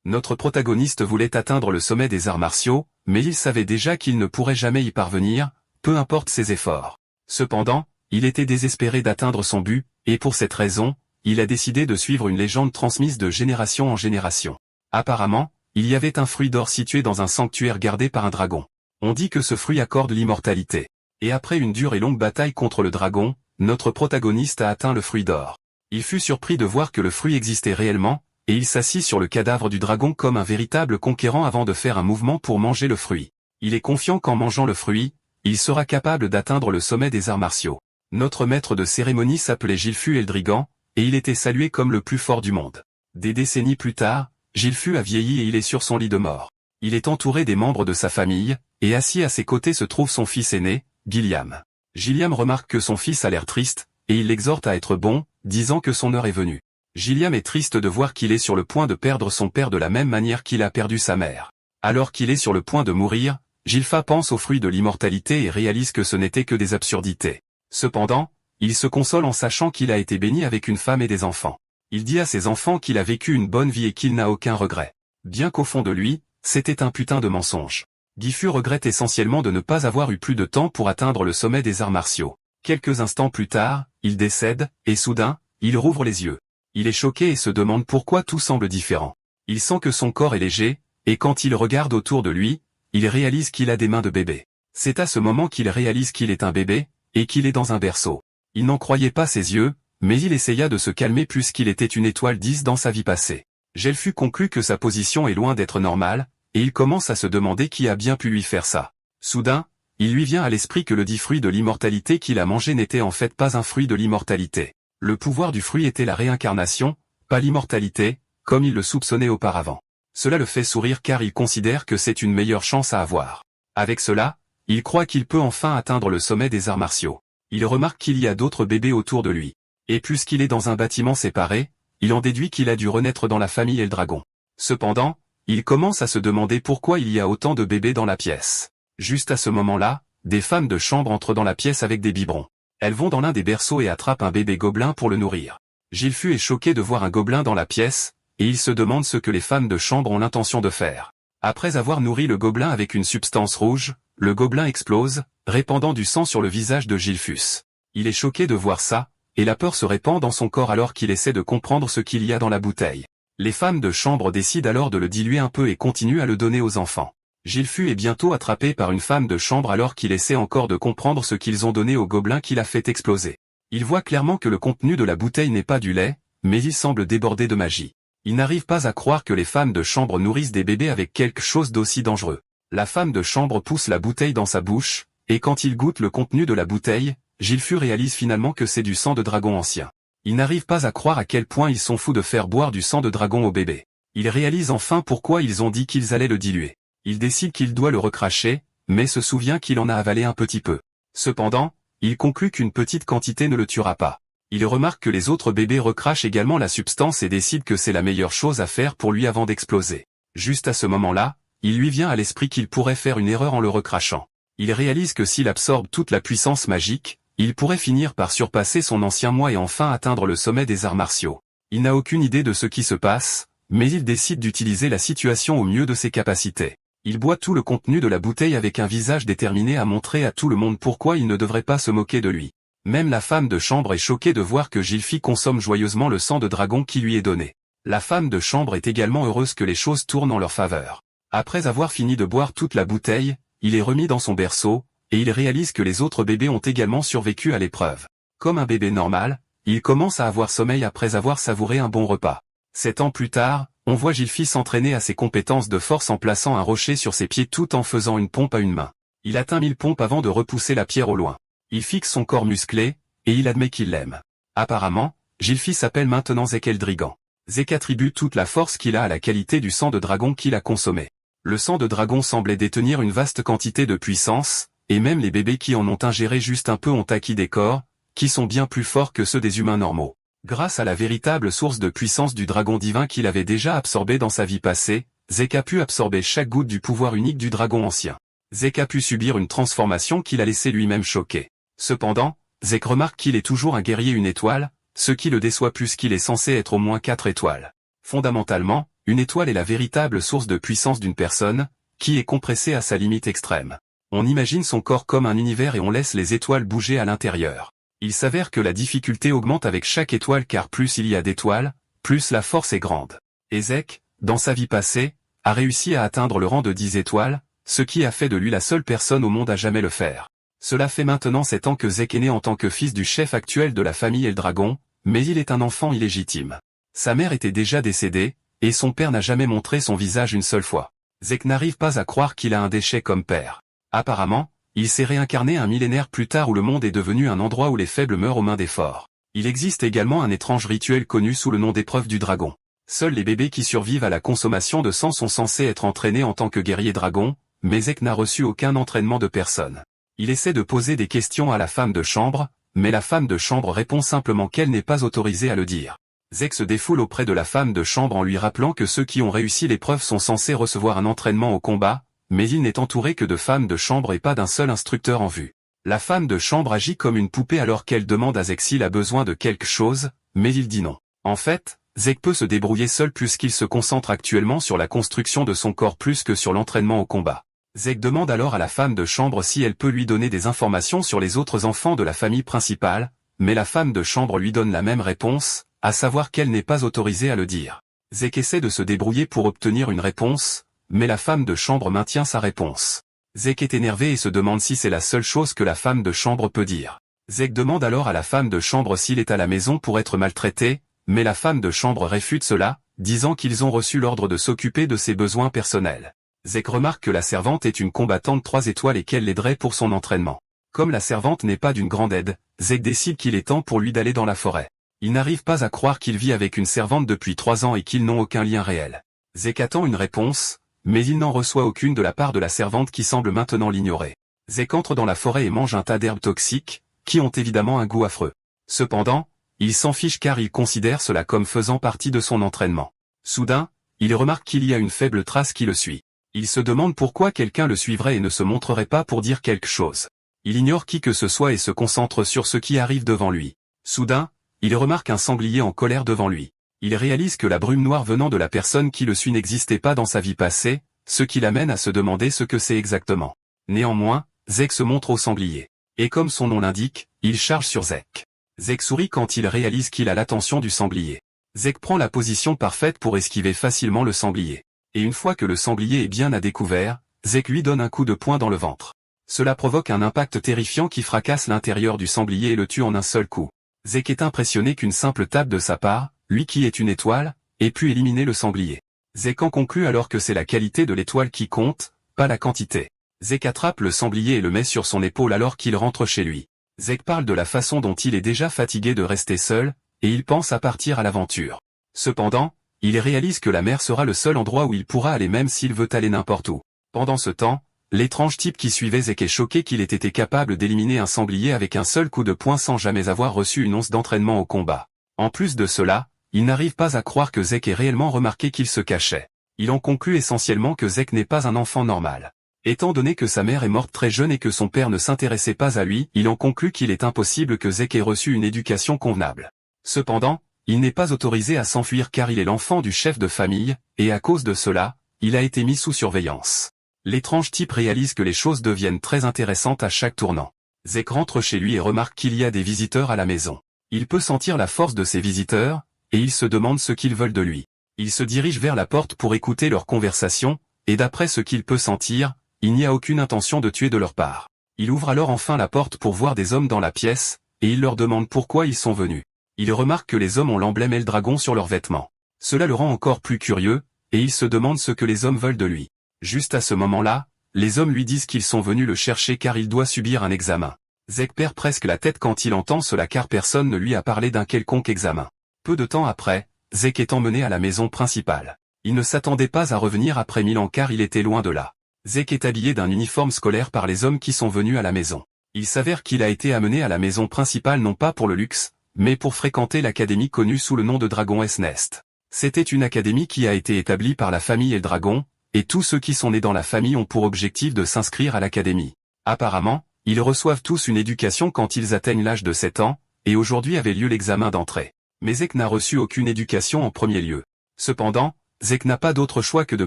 Notre protagoniste voulait atteindre le sommet des arts martiaux, mais il savait déjà qu'il ne pourrait jamais y parvenir, peu importe ses efforts. Cependant, il était désespéré d'atteindre son but, et pour cette raison, il a décidé de suivre une légende transmise de génération en génération. Apparemment, il y avait un fruit d'or situé dans un sanctuaire gardé par un dragon. On dit que ce fruit accorde l'immortalité. Et après une dure et longue bataille contre le dragon, notre protagoniste a atteint le fruit d'or. Il fut surpris de voir que le fruit existait réellement, et il s'assit sur le cadavre du dragon comme un véritable conquérant avant de faire un mouvement pour manger le fruit. Il est confiant qu'en mangeant le fruit, il sera capable d'atteindre le sommet des arts martiaux. Notre maître de cérémonie s'appelait Gilfu Eldrigan, et il était salué comme le plus fort du monde. Des décennies plus tard, Gilfu a vieilli et il est sur son lit de mort. Il est entouré des membres de sa famille, et assis à ses côtés se trouve son fils aîné, Gilliam. Gilliam remarque que son fils a l'air triste, et il l'exhorte à être bon, disant que son heure est venue. Gilliam est triste de voir qu'il est sur le point de perdre son père de la même manière qu'il a perdu sa mère. Alors qu'il est sur le point de mourir, Gilfa pense au fruit de l'immortalité et réalise que ce n'était que des absurdités. Cependant, il se console en sachant qu'il a été béni avec une femme et des enfants. Il dit à ses enfants qu'il a vécu une bonne vie et qu'il n'a aucun regret. Bien qu'au fond de lui, c'était un putain de mensonge. Gifu regrette essentiellement de ne pas avoir eu plus de temps pour atteindre le sommet des arts martiaux. Quelques instants plus tard, il décède, et soudain, il rouvre les yeux. Il est choqué et se demande pourquoi tout semble différent. Il sent que son corps est léger, et quand il regarde autour de lui, il réalise qu'il a des mains de bébé. C'est à ce moment qu'il réalise qu'il est un bébé, et qu'il est dans un berceau. Il n'en croyait pas ses yeux, mais il essaya de se calmer puisqu'il était une étoile 10 dans sa vie passée. Gelfu conclut que sa position est loin d'être normale, et il commence à se demander qui a bien pu lui faire ça. Soudain, il lui vient à l'esprit que le dit fruit de l'immortalité qu'il a mangé n'était en fait pas un fruit de l'immortalité. Le pouvoir du fruit était la réincarnation, pas l'immortalité, comme il le soupçonnait auparavant. Cela le fait sourire car il considère que c'est une meilleure chance à avoir. Avec cela, il croit qu'il peut enfin atteindre le sommet des arts martiaux. Il remarque qu'il y a d'autres bébés autour de lui. Et puisqu'il est dans un bâtiment séparé, il en déduit qu'il a dû renaître dans la famille Eldragon. Cependant, il commence à se demander pourquoi il y a autant de bébés dans la pièce. Juste à ce moment-là, des femmes de chambre entrent dans la pièce avec des biberons. Elles vont dans l'un des berceaux et attrapent un bébé gobelin pour le nourrir. Gilfu est choqué de voir un gobelin dans la pièce, et il se demande ce que les femmes de chambre ont l'intention de faire. Après avoir nourri le gobelin avec une substance rouge, le gobelin explose, répandant du sang sur le visage de Gilfus. Il est choqué de voir ça, et la peur se répand dans son corps alors qu'il essaie de comprendre ce qu'il y a dans la bouteille. Les femmes de chambre décident alors de le diluer un peu et continuent à le donner aux enfants. Gilfu est bientôt attrapé par une femme de chambre alors qu'il essaie encore de comprendre ce qu'ils ont donné au gobelin qui l'a fait exploser. Il voit clairement que le contenu de la bouteille n'est pas du lait, mais il semble déborder de magie. Il n'arrive pas à croire que les femmes de chambre nourrissent des bébés avec quelque chose d'aussi dangereux. La femme de chambre pousse la bouteille dans sa bouche, et quand il goûte le contenu de la bouteille, Gilfu réalise finalement que c'est du sang de dragon ancien. Il n'arrive pas à croire à quel point ils sont fous de faire boire du sang de dragon au bébé. Il réalise enfin pourquoi ils ont dit qu'ils allaient le diluer. Il décide qu'il doit le recracher, mais se souvient qu'il en a avalé un petit peu. Cependant, il conclut qu'une petite quantité ne le tuera pas. Il remarque que les autres bébés recrachent également la substance et décide que c'est la meilleure chose à faire pour lui avant d'exploser. Juste à ce moment-là, il lui vient à l'esprit qu'il pourrait faire une erreur en le recrachant. Il réalise que s'il absorbe toute la puissance magique, il pourrait finir par surpasser son ancien moi et enfin atteindre le sommet des arts martiaux. Il n'a aucune idée de ce qui se passe, mais il décide d'utiliser la situation au mieux de ses capacités. Il boit tout le contenu de la bouteille avec un visage déterminé à montrer à tout le monde pourquoi il ne devrait pas se moquer de lui. Même la femme de chambre est choquée de voir que Gilfi consomme joyeusement le sang de dragon qui lui est donné. La femme de chambre est également heureuse que les choses tournent en leur faveur. Après avoir fini de boire toute la bouteille, il est remis dans son berceau, et il réalise que les autres bébés ont également survécu à l'épreuve. Comme un bébé normal, il commence à avoir sommeil après avoir savouré un bon repas. 7 ans plus tard, on voit Gilfi s'entraîner à ses compétences de force en plaçant un rocher sur ses pieds tout en faisant une pompe à une main. Il atteint 1000 pompes avant de repousser la pierre au loin. Il fixe son corps musclé, et il admet qu'il l'aime. Apparemment, Gilfi s'appelle maintenant Zek Eldrigan. Zek attribue toute la force qu'il a à la qualité du sang de dragon qu'il a consommé. Le sang de dragon semblait détenir une vaste quantité de puissance, et même les bébés qui en ont ingéré juste un peu ont acquis des corps, qui sont bien plus forts que ceux des humains normaux. Grâce à la véritable source de puissance du dragon divin qu'il avait déjà absorbé dans sa vie passée, Zek a pu absorber chaque goutte du pouvoir unique du dragon ancien. Zek a pu subir une transformation qui l'a laissé lui-même choqué. Cependant, Zek remarque qu'il est toujours un guerrier une étoile, ce qui le déçoit plus qu'il est censé être au moins 4 étoiles. Fondamentalement, une étoile est la véritable source de puissance d'une personne, qui est compressée à sa limite extrême. On imagine son corps comme un univers et on laisse les étoiles bouger à l'intérieur. Il s'avère que la difficulté augmente avec chaque étoile car plus il y a d'étoiles, plus la force est grande. Et Zek, dans sa vie passée, a réussi à atteindre le rang de 10 étoiles, ce qui a fait de lui la seule personne au monde à jamais le faire. Cela fait maintenant 7 ans que Zek est né en tant que fils du chef actuel de la famille Eldragon, mais il est un enfant illégitime. Sa mère était déjà décédée, et son père n'a jamais montré son visage une seule fois. Zek n'arrive pas à croire qu'il a un déchet comme père. Apparemment, il s'est réincarné un millénaire plus tard où le monde est devenu un endroit où les faibles meurent aux mains des forts. Il existe également un étrange rituel connu sous le nom d'épreuve du dragon. Seuls les bébés qui survivent à la consommation de sang sont censés être entraînés en tant que guerriers dragons, mais Zek n'a reçu aucun entraînement de personne. Il essaie de poser des questions à la femme de chambre, mais la femme de chambre répond simplement qu'elle n'est pas autorisée à le dire. Zek se défoule auprès de la femme de chambre en lui rappelant que ceux qui ont réussi l'épreuve sont censés recevoir un entraînement au combat, mais il n'est entouré que de femmes de chambre et pas d'un seul instructeur en vue. La femme de chambre agit comme une poupée alors qu'elle demande à Zek s'il a besoin de quelque chose, mais il dit non. En fait, Zek peut se débrouiller seul puisqu'il se concentre actuellement sur la construction de son corps plus que sur l'entraînement au combat. Zek demande alors à la femme de chambre si elle peut lui donner des informations sur les autres enfants de la famille principale, mais la femme de chambre lui donne la même réponse, à savoir qu'elle n'est pas autorisée à le dire. Zek essaie de se débrouiller pour obtenir une réponse, mais la femme de chambre maintient sa réponse. Zek est énervé et se demande si c'est la seule chose que la femme de chambre peut dire. Zek demande alors à la femme de chambre s'il est à la maison pour être maltraité, mais la femme de chambre réfute cela, disant qu'ils ont reçu l'ordre de s'occuper de ses besoins personnels. Zek remarque que la servante est une combattante 3 étoiles et qu'elle l'aiderait pour son entraînement. Comme la servante n'est pas d'une grande aide, Zek décide qu'il est temps pour lui d'aller dans la forêt. Il n'arrive pas à croire qu'il vit avec une servante depuis 3 ans et qu'ils n'ont aucun lien réel. Zek attend une réponse, mais il n'en reçoit aucune de la part de la servante qui semble maintenant l'ignorer. Zek entre dans la forêt et mange un tas d'herbes toxiques, qui ont évidemment un goût affreux. Cependant, il s'en fiche car il considère cela comme faisant partie de son entraînement. Soudain, il remarque qu'il y a une faible trace qui le suit. Il se demande pourquoi quelqu'un le suivrait et ne se montrerait pas pour dire quelque chose. Il ignore qui que ce soit et se concentre sur ce qui arrive devant lui. Soudain, il remarque un sanglier en colère devant lui. Il réalise que la brume noire venant de la personne qui le suit n'existait pas dans sa vie passée, ce qui l'amène à se demander ce que c'est exactement. Néanmoins, Zek se montre au sanglier. Et comme son nom l'indique, il charge sur Zek. Zek sourit quand il réalise qu'il a l'attention du sanglier. Zek prend la position parfaite pour esquiver facilement le sanglier. Et une fois que le sanglier est bien à découvert, Zek lui donne un coup de poing dans le ventre. Cela provoque un impact terrifiant qui fracasse l'intérieur du sanglier et le tue en un seul coup. Zek est impressionné qu'une simple tape de sa part, lui qui est une étoile, ait pu éliminer le sanglier. Zek en conclut alors que c'est la qualité de l'étoile qui compte, pas la quantité. Zek attrape le sanglier et le met sur son épaule alors qu'il rentre chez lui. Zek parle de la façon dont il est déjà fatigué de rester seul, et il pense à partir à l'aventure. Cependant, il réalise que la mer sera le seul endroit où il pourra aller même s'il veut aller n'importe où. Pendant ce temps, l'étrange type qui suivait Zek est choqué qu'il ait été capable d'éliminer un sanglier avec un seul coup de poing sans jamais avoir reçu une once d'entraînement au combat. En plus de cela, il n'arrive pas à croire que Zek ait réellement remarqué qu'il se cachait. Il en conclut essentiellement que Zek n'est pas un enfant normal. Étant donné que sa mère est morte très jeune et que son père ne s'intéressait pas à lui, il en conclut qu'il est impossible que Zek ait reçu une éducation convenable. Cependant, il n'est pas autorisé à s'enfuir car il est l'enfant du chef de famille, et à cause de cela, il a été mis sous surveillance. L'étrange type réalise que les choses deviennent très intéressantes à chaque tournant. Zek rentre chez lui et remarque qu'il y a des visiteurs à la maison. Il peut sentir la force de ces visiteurs, et il se demande ce qu'ils veulent de lui. Il se dirige vers la porte pour écouter leur conversation, et d'après ce qu'il peut sentir, il n'y a aucune intention de tuer de leur part. Il ouvre alors enfin la porte pour voir des hommes dans la pièce, et il leur demande pourquoi ils sont venus. Il remarque que les hommes ont l'emblème Eldragon sur leurs vêtements. Cela le rend encore plus curieux, et il se demande ce que les hommes veulent de lui. Juste à ce moment-là, les hommes lui disent qu'ils sont venus le chercher car il doit subir un examen. Zek perd presque la tête quand il entend cela car personne ne lui a parlé d'un quelconque examen. Peu de temps après, Zek est emmené à la maison principale. Il ne s'attendait pas à revenir après 1000 ans car il était loin de là. Zek est habillé d'un uniforme scolaire par les hommes qui sont venus à la maison. Il s'avère qu'il a été amené à la maison principale non pas pour le luxe, mais pour fréquenter l'académie connue sous le nom de Dragon's Nest. C'était une académie qui a été établie par la famille Eldragon, et tous ceux qui sont nés dans la famille ont pour objectif de s'inscrire à l'académie. Apparemment, ils reçoivent tous une éducation quand ils atteignent l'âge de 7 ans, et aujourd'hui avait lieu l'examen d'entrée. Mais Zek n'a reçu aucune éducation en premier lieu. Cependant, Zek n'a pas d'autre choix que de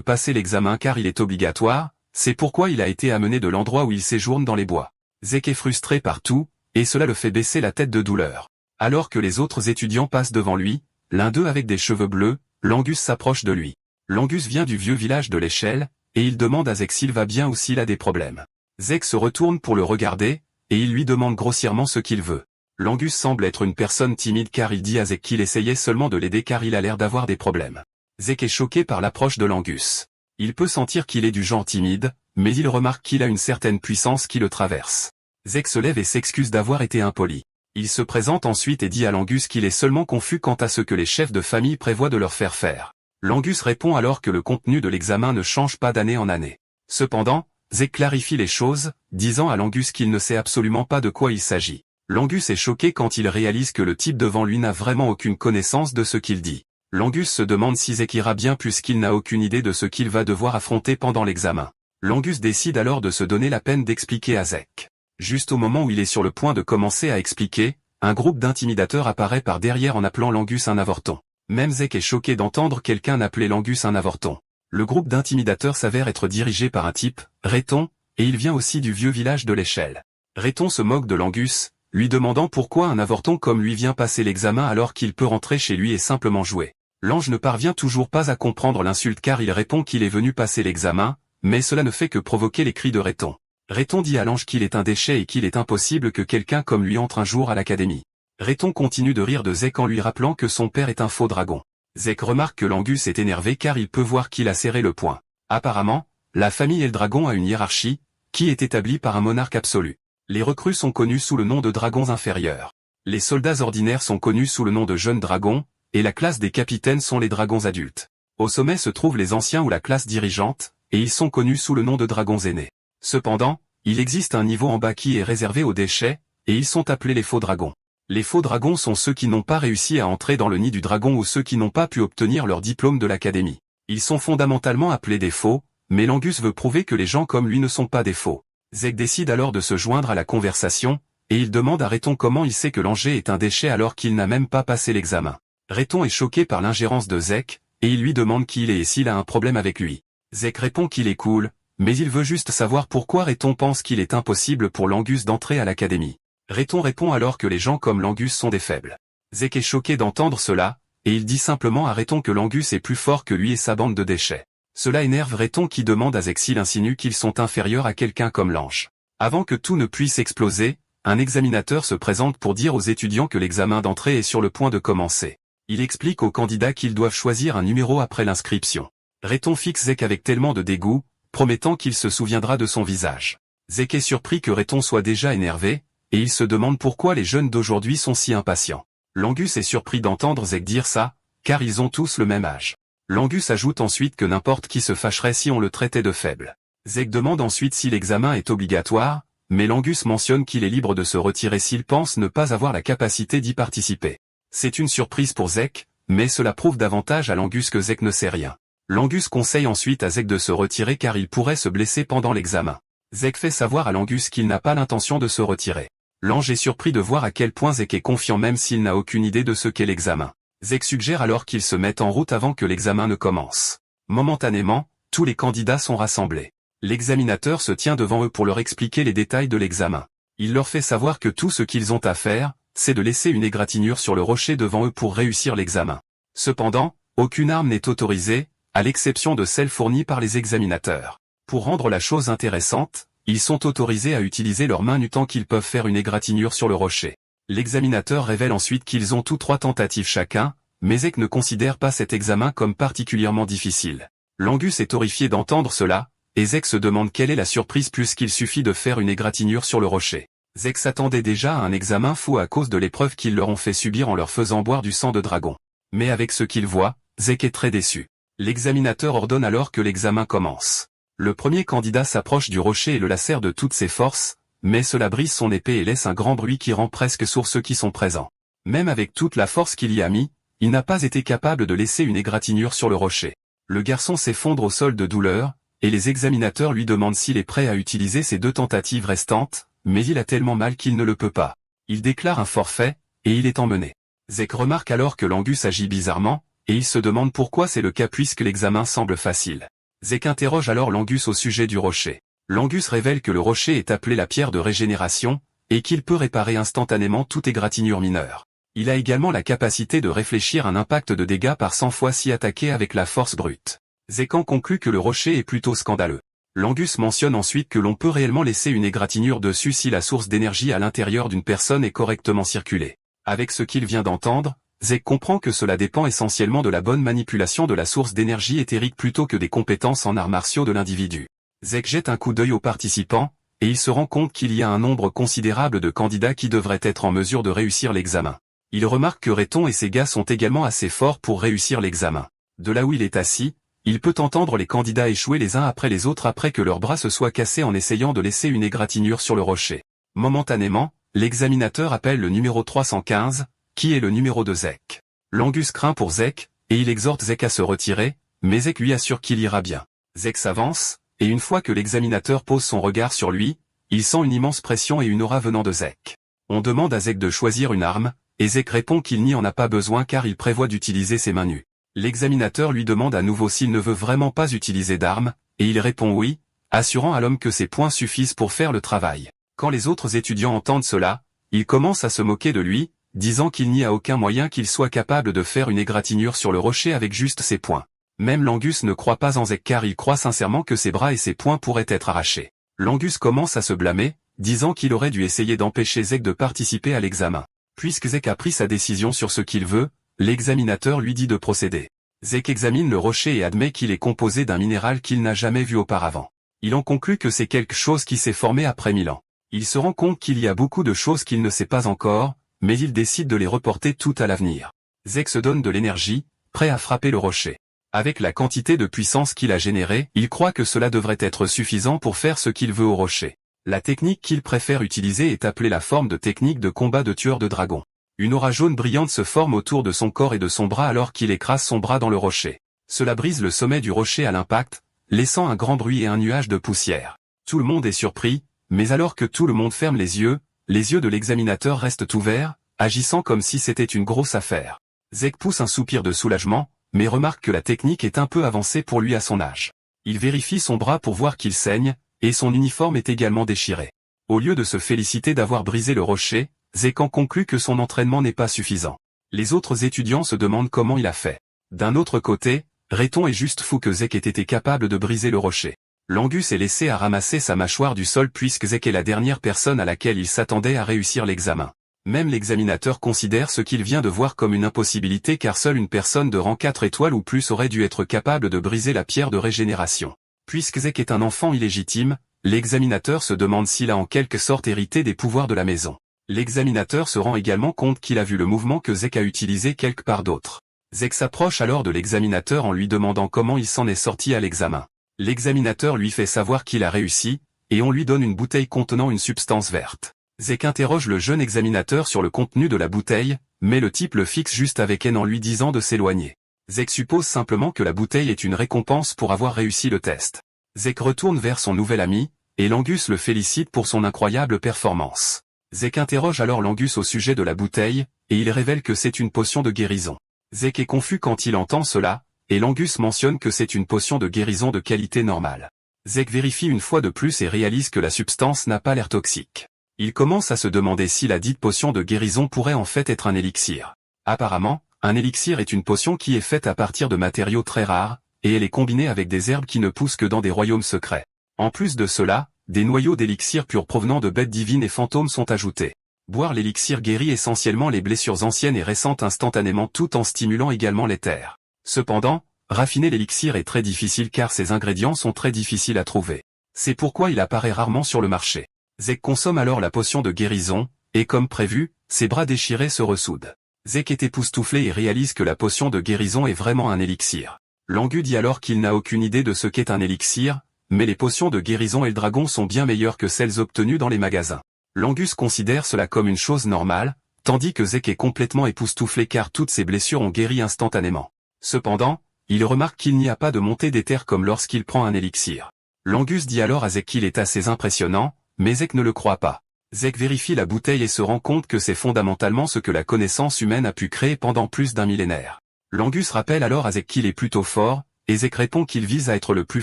passer l'examen car il est obligatoire, c'est pourquoi il a été amené de l'endroit où il séjourne dans les bois. Zek est frustré par tout, et cela le fait baisser la tête de douleur. Alors que les autres étudiants passent devant lui, l'un d'eux avec des cheveux bleus, Langus s'approche de lui. Langus vient du vieux village de l'échelle, et il demande à Zek s'il va bien ou s'il a des problèmes. Zek se retourne pour le regarder, et il lui demande grossièrement ce qu'il veut. Langus semble être une personne timide car il dit à Zek qu'il essayait seulement de l'aider car il a l'air d'avoir des problèmes. Zek est choqué par l'approche de Langus. Il peut sentir qu'il est du genre timide, mais il remarque qu'il a une certaine puissance qui le traverse. Zek se lève et s'excuse d'avoir été impoli. Il se présente ensuite et dit à Langus qu'il est seulement confus quant à ce que les chefs de famille prévoient de leur faire faire. Langus répond alors que le contenu de l'examen ne change pas d'année en année. Cependant, Zek clarifie les choses, disant à Langus qu'il ne sait absolument pas de quoi il s'agit. Langus est choqué quand il réalise que le type devant lui n'a vraiment aucune connaissance de ce qu'il dit. Langus se demande si Zek ira bien puisqu'il n'a aucune idée de ce qu'il va devoir affronter pendant l'examen. Langus décide alors de se donner la peine d'expliquer à Zek. Juste au moment où il est sur le point de commencer à expliquer, un groupe d'intimidateurs apparaît par derrière en appelant Langus un avorton. Même Zek est choqué d'entendre quelqu'un appeler Langus un avorton. Le groupe d'intimidateurs s'avère être dirigé par un type, Rhéton, et il vient aussi du vieux village de l'échelle. Rhéton se moque de Langus, lui demandant pourquoi un avorton comme lui vient passer l'examen alors qu'il peut rentrer chez lui et simplement jouer. L'ange ne parvient toujours pas à comprendre l'insulte car il répond qu'il est venu passer l'examen, mais cela ne fait que provoquer les cris de Rhéton. Rhéton dit à l'ange qu'il est un déchet et qu'il est impossible que quelqu'un comme lui entre un jour à l'académie. Rhéton continue de rire de Zek en lui rappelant que son père est un faux dragon. Zek remarque que Langus est énervé car il peut voir qu'il a serré le poing. Apparemment, la famille Eldragon a une hiérarchie, qui est établie par un monarque absolu. Les recrues sont connues sous le nom de dragons inférieurs. Les soldats ordinaires sont connus sous le nom de jeunes dragons, et la classe des capitaines sont les dragons adultes. Au sommet se trouvent les anciens ou la classe dirigeante, et ils sont connus sous le nom de dragons aînés. Cependant, il existe un niveau en bas qui est réservé aux déchets, et ils sont appelés les faux dragons. Les faux dragons sont ceux qui n'ont pas réussi à entrer dans le nid du dragon ou ceux qui n'ont pas pu obtenir leur diplôme de l'académie. Ils sont fondamentalement appelés des faux, mais Langus veut prouver que les gens comme lui ne sont pas des faux. Zek décide alors de se joindre à la conversation, et il demande à Rhéton comment il sait que Langer est un déchet alors qu'il n'a même pas passé l'examen. Rhéton est choqué par l'ingérence de Zek, et il lui demande qui il est et s'il a un problème avec lui. Zek répond qu'il est cool, mais il veut juste savoir pourquoi Rhéton pense qu'il est impossible pour Langus d'entrer à l'académie. Rhéton répond alors que les gens comme Langus sont des faibles. Zek est choqué d'entendre cela, et il dit simplement à Rhéton que Langus est plus fort que lui et sa bande de déchets. Cela énerve Rhéton qui demande à Zek s'il insinue qu'ils sont inférieurs à quelqu'un comme l'ange. Avant que tout ne puisse exploser, un examinateur se présente pour dire aux étudiants que l'examen d'entrée est sur le point de commencer. Il explique aux candidats qu'ils doivent choisir un numéro après l'inscription. Rhéton fixe Zek avec tellement de dégoût, promettant qu'il se souviendra de son visage. Zek est surpris que Rhéton soit déjà énervé, et il se demande pourquoi les jeunes d'aujourd'hui sont si impatients. Langus est surpris d'entendre Zek dire ça, car ils ont tous le même âge. Langus ajoute ensuite que n'importe qui se fâcherait si on le traitait de faible. Zek demande ensuite si l'examen est obligatoire, mais Langus mentionne qu'il est libre de se retirer s'il pense ne pas avoir la capacité d'y participer. C'est une surprise pour Zek, mais cela prouve davantage à Langus que Zek ne sait rien. Langus conseille ensuite à Zek de se retirer car il pourrait se blesser pendant l'examen. Zek fait savoir à Langus qu'il n'a pas l'intention de se retirer. L'ange est surpris de voir à quel point Zek est confiant même s'il n'a aucune idée de ce qu'est l'examen. Zek suggère alors qu'ils se mettent en route avant que l'examen ne commence. Momentanément, tous les candidats sont rassemblés. L'examinateur se tient devant eux pour leur expliquer les détails de l'examen. Il leur fait savoir que tout ce qu'ils ont à faire, c'est de laisser une égratignure sur le rocher devant eux pour réussir l'examen. Cependant, aucune arme n'est autorisée, à l'exception de celles fournies par les examinateurs. Pour rendre la chose intéressante, ils sont autorisés à utiliser leurs mains nu tant qu'ils peuvent faire une égratignure sur le rocher. L'examinateur révèle ensuite qu'ils ont tous 3 tentatives chacun, mais Zek ne considère pas cet examen comme particulièrement difficile. Langus est horrifié d'entendre cela, et Zek se demande quelle est la surprise puisqu'il suffit de faire une égratignure sur le rocher. Zek s'attendait déjà à un examen fou à cause de l'épreuve qu'ils leur ont fait subir en leur faisant boire du sang de dragon. Mais avec ce qu'il voit, Zek est très déçu. L'examinateur ordonne alors que l'examen commence. Le premier candidat s'approche du rocher et le lacère de toutes ses forces, mais cela brise son épée et laisse un grand bruit qui rend presque sourds ceux qui sont présents. Même avec toute la force qu'il y a mis, il n'a pas été capable de laisser une égratignure sur le rocher. Le garçon s'effondre au sol de douleur, et les examinateurs lui demandent s'il est prêt à utiliser ses 2 tentatives restantes, mais il a tellement mal qu'il ne le peut pas. Il déclare un forfait, et il est emmené. Zek remarque alors que Langus agit bizarrement, et il se demande pourquoi c'est le cas puisque l'examen semble facile. Zek interroge alors l'Angus au sujet du rocher. L'Angus révèle que le rocher est appelé la pierre de régénération, et qu'il peut réparer instantanément toute égratignure mineure. Il a également la capacité de réfléchir un impact de dégâts par 100 fois si attaqué avec la force brute. Zek en conclut que le rocher est plutôt scandaleux. L'Angus mentionne ensuite que l'on peut réellement laisser une égratignure dessus si la source d'énergie à l'intérieur d'une personne est correctement circulée. Avec ce qu'il vient d'entendre, Zek comprend que cela dépend essentiellement de la bonne manipulation de la source d'énergie éthérique plutôt que des compétences en arts martiaux de l'individu. Zek jette un coup d'œil aux participants, et il se rend compte qu'il y a un nombre considérable de candidats qui devraient être en mesure de réussir l'examen. Il remarque que Rayton et ses gars sont également assez forts pour réussir l'examen. De là où il est assis, il peut entendre les candidats échouer les uns après les autres après que leurs bras se soient cassés en essayant de laisser une égratignure sur le rocher. Momentanément, l'examinateur appelle le numéro 315, qui est le numéro de Zek. L'Angus craint pour Zek, et il exhorte Zek à se retirer, mais Zek lui assure qu'il ira bien. Zek s'avance, et une fois que l'examinateur pose son regard sur lui, il sent une immense pression et une aura venant de Zek. On demande à Zek de choisir une arme, et Zek répond qu'il n'y en a pas besoin car il prévoit d'utiliser ses mains nues. L'examinateur lui demande à nouveau s'il ne veut vraiment pas utiliser d'armes, et il répond oui, assurant à l'homme que ses poings suffisent pour faire le travail. Quand les autres étudiants entendent cela, ils commencent à se moquer de lui, disant qu'il n'y a aucun moyen qu'il soit capable de faire une égratignure sur le rocher avec juste ses poings. Même l'Angus ne croit pas en Zek car il croit sincèrement que ses bras et ses poings pourraient être arrachés. L'Angus commence à se blâmer, disant qu'il aurait dû essayer d'empêcher Zek de participer à l'examen. Puisque Zek a pris sa décision sur ce qu'il veut, l'examinateur lui dit de procéder. Zek examine le rocher et admet qu'il est composé d'un minéral qu'il n'a jamais vu auparavant. Il en conclut que c'est quelque chose qui s'est formé après 1000 ans. Il se rend compte qu'il y a beaucoup de choses qu'il ne sait pas encore, mais il décide de les reporter tout à l'avenir. Zek se donne de l'énergie, prêt à frapper le rocher. Avec la quantité de puissance qu'il a générée, il croit que cela devrait être suffisant pour faire ce qu'il veut au rocher. La technique qu'il préfère utiliser est appelée la forme de technique de combat de tueur de dragon. Une aura jaune brillante se forme autour de son corps et de son bras alors qu'il écrase son bras dans le rocher. Cela brise le sommet du rocher à l'impact, laissant un grand bruit et un nuage de poussière. Tout le monde est surpris, mais alors que tout le monde ferme les yeux de l'examinateur restent ouverts, agissant comme si c'était une grosse affaire. Zek pousse un soupir de soulagement, mais remarque que la technique est un peu avancée pour lui à son âge. Il vérifie son bras pour voir qu'il saigne, et son uniforme est également déchiré. Au lieu de se féliciter d'avoir brisé le rocher, Zek en conclut que son entraînement n'est pas suffisant. Les autres étudiants se demandent comment il a fait. D'un autre côté, Rayton est juste fou que Zek ait été capable de briser le rocher. L'Angus est laissé à ramasser sa mâchoire du sol puisque Zek est la dernière personne à laquelle il s'attendait à réussir l'examen. Même l'examinateur considère ce qu'il vient de voir comme une impossibilité car seule une personne de rang 4 étoiles ou plus aurait dû être capable de briser la pierre de régénération. Puisque Zek est un enfant illégitime, l'examinateur se demande s'il a en quelque sorte hérité des pouvoirs de la maison. L'examinateur se rend également compte qu'il a vu le mouvement que Zek a utilisé quelque part d'autre. Zek s'approche alors de l'examinateur en lui demandant comment il s'en est sorti à l'examen. L'examinateur lui fait savoir qu'il a réussi, et on lui donne une bouteille contenant une substance verte. Zek interroge le jeune examinateur sur le contenu de la bouteille, mais le type le fixe juste avec haine en lui disant de s'éloigner. Zek suppose simplement que la bouteille est une récompense pour avoir réussi le test. Zek retourne vers son nouvel ami, et l'Angus le félicite pour son incroyable performance. Zek interroge alors l'Angus au sujet de la bouteille, et il révèle que c'est une potion de guérison. Zek est confus quand il entend cela, et l'Angus mentionne que c'est une potion de guérison de qualité normale. Zek vérifie une fois de plus et réalise que la substance n'a pas l'air toxique. Il commence à se demander si la dite potion de guérison pourrait en fait être un élixir. Apparemment, un élixir est une potion qui est faite à partir de matériaux très rares, et elle est combinée avec des herbes qui ne poussent que dans des royaumes secrets. En plus de cela, des noyaux d'élixir purs provenant de bêtes divines et fantômes sont ajoutés. Boire l'élixir guérit essentiellement les blessures anciennes et récentes instantanément tout en stimulant également l'éther. Cependant, raffiner l'élixir est très difficile car ses ingrédients sont très difficiles à trouver. C'est pourquoi il apparaît rarement sur le marché. Zek consomme alors la potion de guérison, et comme prévu, ses bras déchirés se ressoudent. Zek est époustouflé et réalise que la potion de guérison est vraiment un élixir. L'Angus dit alors qu'il n'a aucune idée de ce qu'est un élixir, mais les potions de guérison et le dragon sont bien meilleures que celles obtenues dans les magasins. L'Angus considère cela comme une chose normale, tandis que Zek est complètement époustouflé car toutes ses blessures ont guéri instantanément. Cependant, il remarque qu'il n'y a pas de montée d'éther comme lorsqu'il prend un élixir. L'Angus dit alors à Zek qu'il est assez impressionnant, mais Zek ne le croit pas. Zek vérifie la bouteille et se rend compte que c'est fondamentalement ce que la connaissance humaine a pu créer pendant plus d'un millénaire. L'Angus rappelle alors à Zek qu'il est plutôt fort, et Zek répond qu'il vise à être le plus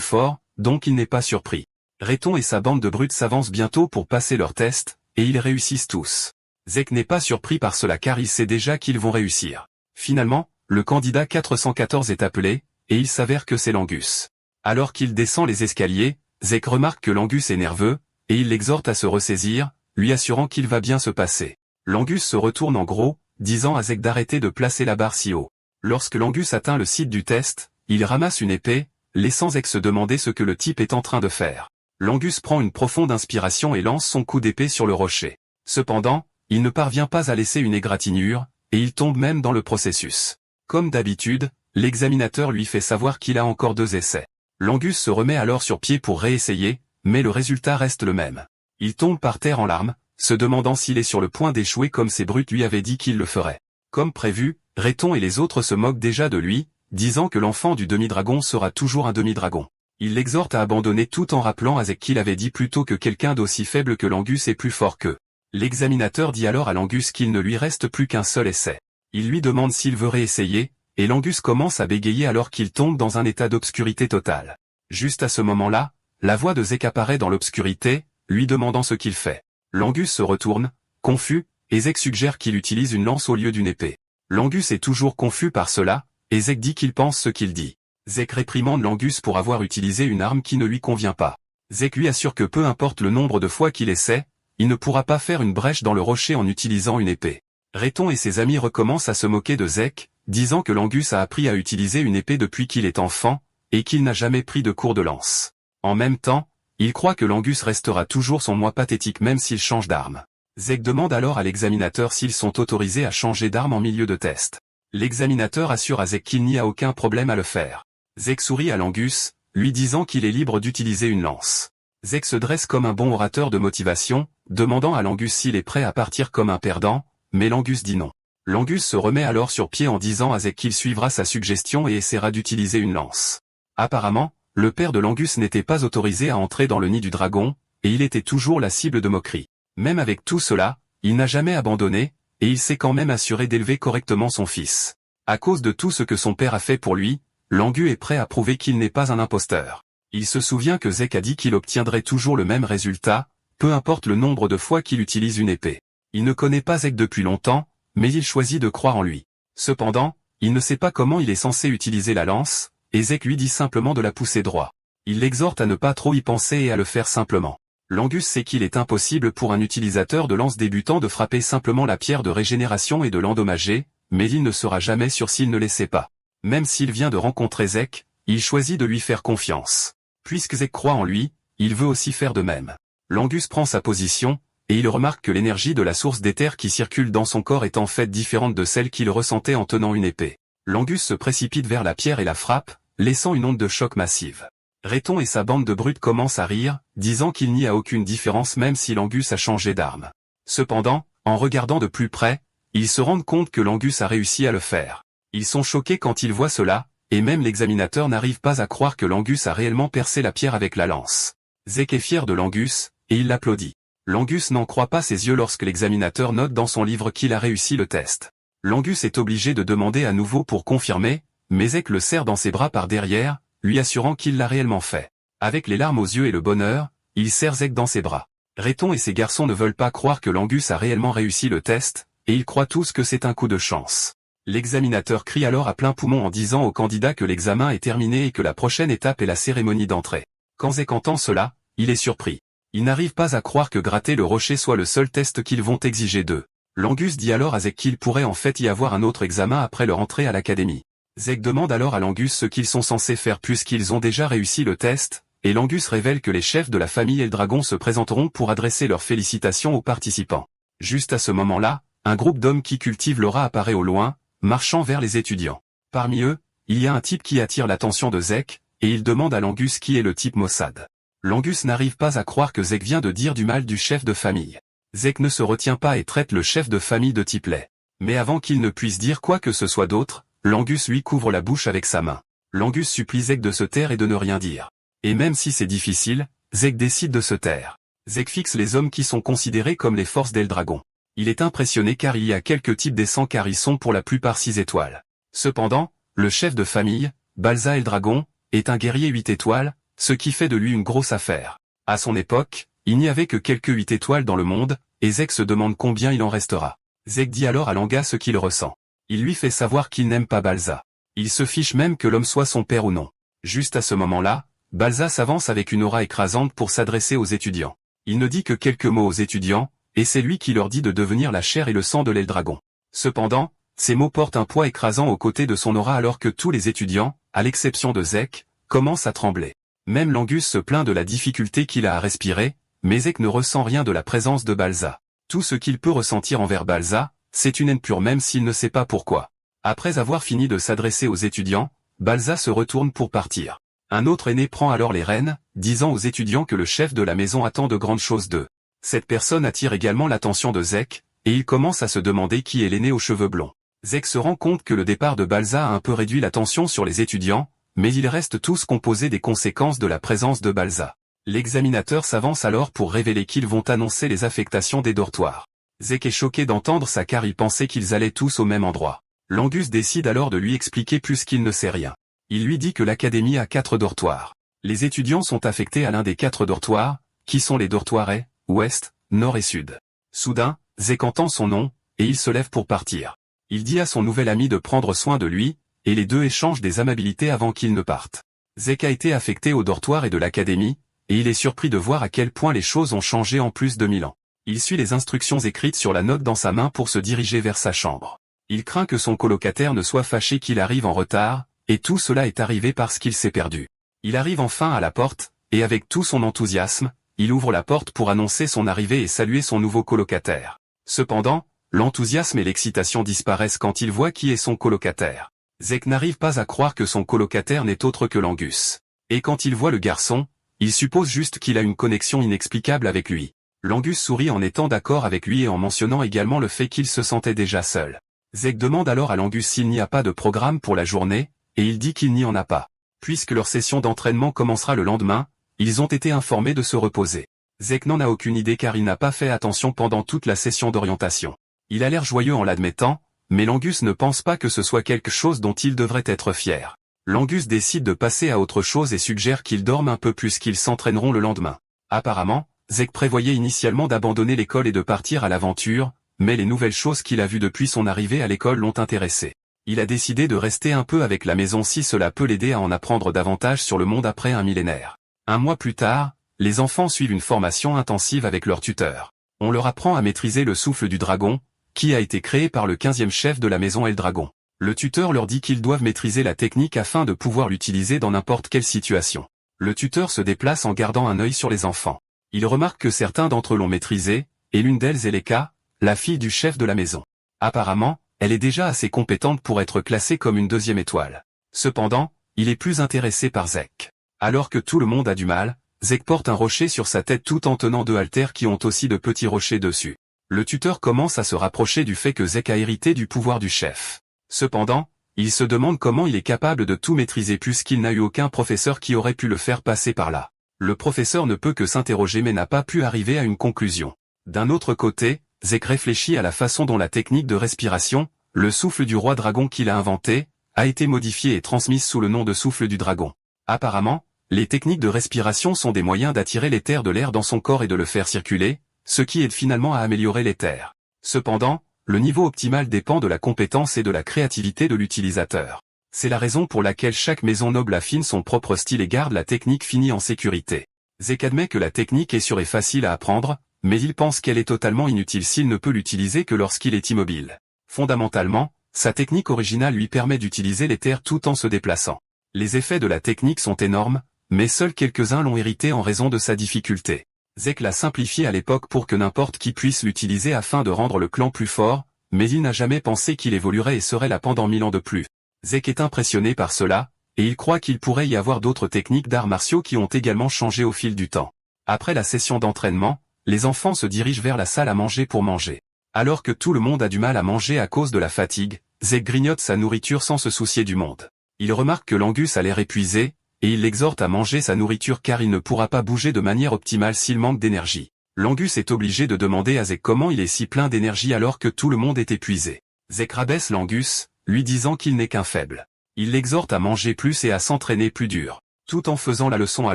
fort, donc il n'est pas surpris. Rayton et sa bande de brutes s'avancent bientôt pour passer leur test, et ils réussissent tous. Zek n'est pas surpris par cela car il sait déjà qu'ils vont réussir. Finalement, le candidat 414 est appelé, et il s'avère que c'est l'Angus. Alors qu'il descend les escaliers, Zek remarque que l'Angus est nerveux, et il l'exhorte à se ressaisir, lui assurant qu'il va bien se passer. L'Angus se retourne en gros, disant à Zek d'arrêter de placer la barre si haut. Lorsque l'Angus atteint le site du test, il ramasse une épée, laissant Zek se demander ce que le type est en train de faire. L'Angus prend une profonde inspiration et lance son coup d'épée sur le rocher. Cependant, il ne parvient pas à laisser une égratignure, et il tombe même dans le processus. Comme d'habitude, l'examinateur lui fait savoir qu'il a encore 2 essais. L'Angus se remet alors sur pied pour réessayer, mais le résultat reste le même. Il tombe par terre en larmes, se demandant s'il est sur le point d'échouer comme ces brutes lui avaient dit qu'il le ferait. Comme prévu, Rayton et les autres se moquent déjà de lui, disant que l'enfant du demi-dragon sera toujours un demi-dragon. Il l'exhorte à abandonner tout en rappelant à Zek qu'il avait dit plutôt que quelqu'un d'aussi faible que l'Angus est plus fort qu'eux. L'examinateur dit alors à l'Angus qu'il ne lui reste plus qu'un seul essai. Il lui demande s'il veut réessayer, et l'Angus commence à bégayer alors qu'il tombe dans un état d'obscurité totale. Juste à ce moment-là, la voix de Zek apparaît dans l'obscurité, lui demandant ce qu'il fait. L'Angus se retourne, confus, et Zek suggère qu'il utilise une lance au lieu d'une épée. L'Angus est toujours confus par cela, et Zek dit qu'il pense ce qu'il dit. Zek réprimande l'Angus pour avoir utilisé une arme qui ne lui convient pas. Zek lui assure que peu importe le nombre de fois qu'il essaie, il ne pourra pas faire une brèche dans le rocher en utilisant une épée. Rayton et ses amis recommencent à se moquer de Zek, disant que l'Angus a appris à utiliser une épée depuis qu'il est enfant, et qu'il n'a jamais pris de cours de lance. En même temps, il croit que l'Angus restera toujours son moi pathétique même s'il change d'arme. Zek demande alors à l'examinateur s'ils sont autorisés à changer d'arme en milieu de test. L'examinateur assure à Zek qu'il n'y a aucun problème à le faire. Zek sourit à l'Angus, lui disant qu'il est libre d'utiliser une lance. Zek se dresse comme un bon orateur de motivation, demandant à l'Angus s'il est prêt à partir comme un perdant, mais l'Angus dit non. L'Angus se remet alors sur pied en disant à Zek qu'il suivra sa suggestion et essaiera d'utiliser une lance. Apparemment, le père de l'Angus n'était pas autorisé à entrer dans le nid du dragon, et il était toujours la cible de moqueries. Même avec tout cela, il n'a jamais abandonné, et il s'est quand même assuré d'élever correctement son fils. À cause de tout ce que son père a fait pour lui, l'Angus est prêt à prouver qu'il n'est pas un imposteur. Il se souvient que Zek a dit qu'il obtiendrait toujours le même résultat, peu importe le nombre de fois qu'il utilise une épée. Il ne connaît pas Zek depuis longtemps, mais il choisit de croire en lui. Cependant, il ne sait pas comment il est censé utiliser la lance, et Zek lui dit simplement de la pousser droit. Il l'exhorte à ne pas trop y penser et à le faire simplement. L'Angus sait qu'il est impossible pour un utilisateur de lance débutant de frapper simplement la pierre de régénération et de l'endommager, mais il ne sera jamais sûr s'il ne l'essaie pas. Même s'il vient de rencontrer Zek, il choisit de lui faire confiance. Puisque Zek croit en lui, il veut aussi faire de même. L'Angus prend sa position, et il remarque que l'énergie de la source d'éther qui circule dans son corps est en fait différente de celle qu'il ressentait en tenant une épée. L'Angus se précipite vers la pierre et la frappe, laissant une onde de choc massive. Rayton et sa bande de brutes commencent à rire, disant qu'il n'y a aucune différence même si l'Angus a changé d'arme. Cependant, en regardant de plus près, ils se rendent compte que l'Angus a réussi à le faire. Ils sont choqués quand ils voient cela, et même l'examinateur n'arrive pas à croire que l'Angus a réellement percé la pierre avec la lance. Zek est fier de l'Angus, et il l'applaudit. L'Angus n'en croit pas ses yeux lorsque l'examinateur note dans son livre qu'il a réussi le test. L'Angus est obligé de demander à nouveau pour confirmer, mais Zek le serre dans ses bras par derrière, lui assurant qu'il l'a réellement fait. Avec les larmes aux yeux et le bonheur, il serre Zek dans ses bras. Rayton et ses garçons ne veulent pas croire que l'Angus a réellement réussi le test, et ils croient tous que c'est un coup de chance. L'examinateur crie alors à plein poumon en disant au candidat que l'examen est terminé et que la prochaine étape est la cérémonie d'entrée. Quand Zek entend cela, il est surpris. Il n'arrive pas à croire que gratter le rocher soit le seul test qu'ils vont exiger d'eux. L'Angus dit alors à Zek qu'il pourrait en fait y avoir un autre examen après leur entrée à l'académie. Zek demande alors à l'Angus ce qu'ils sont censés faire puisqu'ils ont déjà réussi le test, et l'Angus révèle que les chefs de la famille et le dragon se présenteront pour adresser leurs félicitations aux participants. Juste à ce moment-là, un groupe d'hommes qui cultivent l'aura apparaît au loin, marchant vers les étudiants. Parmi eux, il y a un type qui attire l'attention de Zek, et il demande à l'Angus qui est le type Mossad. L'Angus n'arrive pas à croire que Zek vient de dire du mal du chef de famille. Zek ne se retient pas et traite le chef de famille de type laid. Mais avant qu'il ne puisse dire quoi que ce soit d'autre, l'Angus lui couvre la bouche avec sa main. L'Angus supplie Zek de se taire et de ne rien dire. Et même si c'est difficile, Zek décide de se taire. Zek fixe les hommes qui sont considérés comme les forces d'Eldragon. Il est impressionné car il y a quelques types des 100 car ils sont pour la plupart 6 étoiles. Cependant, le chef de famille, Balza el Dragon, est un guerrier 8 étoiles, ce qui fait de lui une grosse affaire. À son époque, il n'y avait que quelques 8 étoiles dans le monde, et Zek se demande combien il en restera. Zek dit alors à Langa ce qu'il ressent. Il lui fait savoir qu'il n'aime pas Balza. Il se fiche même que l'homme soit son père ou non. Juste à ce moment-là, Balza s'avance avec une aura écrasante pour s'adresser aux étudiants. Il ne dit que quelques mots aux étudiants, et c'est lui qui leur dit de devenir la chair et le sang de l'Eldragon. Cependant, ces mots portent un poids écrasant aux côtés de son aura alors que tous les étudiants, à l'exception de Zek, commencent à trembler. Même Langus se plaint de la difficulté qu'il a à respirer, mais Zek ne ressent rien de la présence de Balza. Tout ce qu'il peut ressentir envers Balza, c'est une haine pure même s'il ne sait pas pourquoi. Après avoir fini de s'adresser aux étudiants, Balza se retourne pour partir. Un autre aîné prend alors les rênes, disant aux étudiants que le chef de la maison attend de grandes choses d'eux. Cette personne attire également l'attention de Zek, et il commence à se demander qui est l'aîné aux cheveux blonds. Zek se rend compte que le départ de Balza a un peu réduit la tension sur les étudiants, mais ils restent tous composés des conséquences de la présence de Balza. L'examinateur s'avance alors pour révéler qu'ils vont annoncer les affectations des dortoirs. Zek est choqué d'entendre ça car il pensait qu'ils allaient tous au même endroit. Langus décide alors de lui expliquer puisqu'il ne sait rien. Il lui dit que l'académie a 4 dortoirs. Les étudiants sont affectés à l'un des 4 dortoirs, qui sont les dortoirs Est, Ouest, Nord et Sud. Soudain, Zek entend son nom, et il se lève pour partir. Il dit à son nouvel ami de prendre soin de lui, et les deux échangent des amabilités avant qu'ils ne partent. Zek a été affecté au dortoir et de l'académie, et il est surpris de voir à quel point les choses ont changé en plus de 1000 ans. Il suit les instructions écrites sur la note dans sa main pour se diriger vers sa chambre. Il craint que son colocataire ne soit fâché qu'il arrive en retard, et tout cela est arrivé parce qu'il s'est perdu. Il arrive enfin à la porte, et avec tout son enthousiasme, il ouvre la porte pour annoncer son arrivée et saluer son nouveau colocataire. Cependant, l'enthousiasme et l'excitation disparaissent quand il voit qui est son colocataire. Zek n'arrive pas à croire que son colocataire n'est autre que Langus. Et quand il voit le garçon, il suppose juste qu'il a une connexion inexplicable avec lui. Langus sourit en étant d'accord avec lui et en mentionnant également le fait qu'il se sentait déjà seul. Zek demande alors à Langus s'il n'y a pas de programme pour la journée, et il dit qu'il n'y en a pas. Puisque leur session d'entraînement commencera le lendemain, ils ont été informés de se reposer. Zek n'en a aucune idée car il n'a pas fait attention pendant toute la session d'orientation. Il a l'air joyeux en l'admettant, mais Langus ne pense pas que ce soit quelque chose dont il devrait être fier. Langus décide de passer à autre chose et suggère qu'ils dorment un peu plus qu'ils s'entraîneront le lendemain. Apparemment, Zek prévoyait initialement d'abandonner l'école et de partir à l'aventure, mais les nouvelles choses qu'il a vues depuis son arrivée à l'école l'ont intéressé. Il a décidé de rester un peu avec la maison si cela peut l'aider à en apprendre davantage sur le monde après un millénaire. Un mois plus tard, les enfants suivent une formation intensive avec leur tuteur. On leur apprend à maîtriser le souffle du dragon, qui a été créé par le 15e chef de la maison Eldragon. Le tuteur leur dit qu'ils doivent maîtriser la technique afin de pouvoir l'utiliser dans n'importe quelle situation. Le tuteur se déplace en gardant un œil sur les enfants. Il remarque que certains d'entre eux l'ont maîtrisé, et l'une d'elles est Leka, la fille du chef de la maison. Apparemment, elle est déjà assez compétente pour être classée comme une 2e étoile. Cependant, il est plus intéressé par Zek. Alors que tout le monde a du mal, Zek porte un rocher sur sa tête tout en tenant 2 haltères qui ont aussi de petits rochers dessus. Le tuteur commence à se rapprocher du fait que Zek a hérité du pouvoir du chef. Cependant, il se demande comment il est capable de tout maîtriser puisqu'il n'a eu aucun professeur qui aurait pu le faire passer par là. Le professeur ne peut que s'interroger mais n'a pas pu arriver à une conclusion. D'un autre côté, Zek réfléchit à la façon dont la technique de respiration, le souffle du roi dragon qu'il a inventé, a été modifiée et transmise sous le nom de souffle du dragon. Apparemment, les techniques de respiration sont des moyens d'attirer l'éther de l'air dans son corps et de le faire circuler, ce qui aide finalement à améliorer l'éther. Cependant, le niveau optimal dépend de la compétence et de la créativité de l'utilisateur. C'est la raison pour laquelle chaque maison noble affine son propre style et garde la technique finie en sécurité. Zek admet que la technique est sûre et facile à apprendre, mais il pense qu'elle est totalement inutile s'il ne peut l'utiliser que lorsqu'il est immobile. Fondamentalement, sa technique originale lui permet d'utiliser l'éther tout en se déplaçant. Les effets de la technique sont énormes, mais seuls quelques-uns l'ont hérité en raison de sa difficulté. Zek l'a simplifié à l'époque pour que n'importe qui puisse l'utiliser afin de rendre le clan plus fort, mais il n'a jamais pensé qu'il évoluerait et serait là pendant 1000 ans de plus. Zek est impressionné par cela, et il croit qu'il pourrait y avoir d'autres techniques d'arts martiaux qui ont également changé au fil du temps. Après la session d'entraînement, les enfants se dirigent vers la salle à manger pour manger. Alors que tout le monde a du mal à manger à cause de la fatigue, Zek grignote sa nourriture sans se soucier du monde. Il remarque que Langus a l'air épuisé, et il l'exhorte à manger sa nourriture car il ne pourra pas bouger de manière optimale s'il manque d'énergie. Langus est obligé de demander à Zek comment il est si plein d'énergie alors que tout le monde est épuisé. Zek rabaisse Langus, lui disant qu'il n'est qu'un faible. Il l'exhorte à manger plus et à s'entraîner plus dur. Tout en faisant la leçon à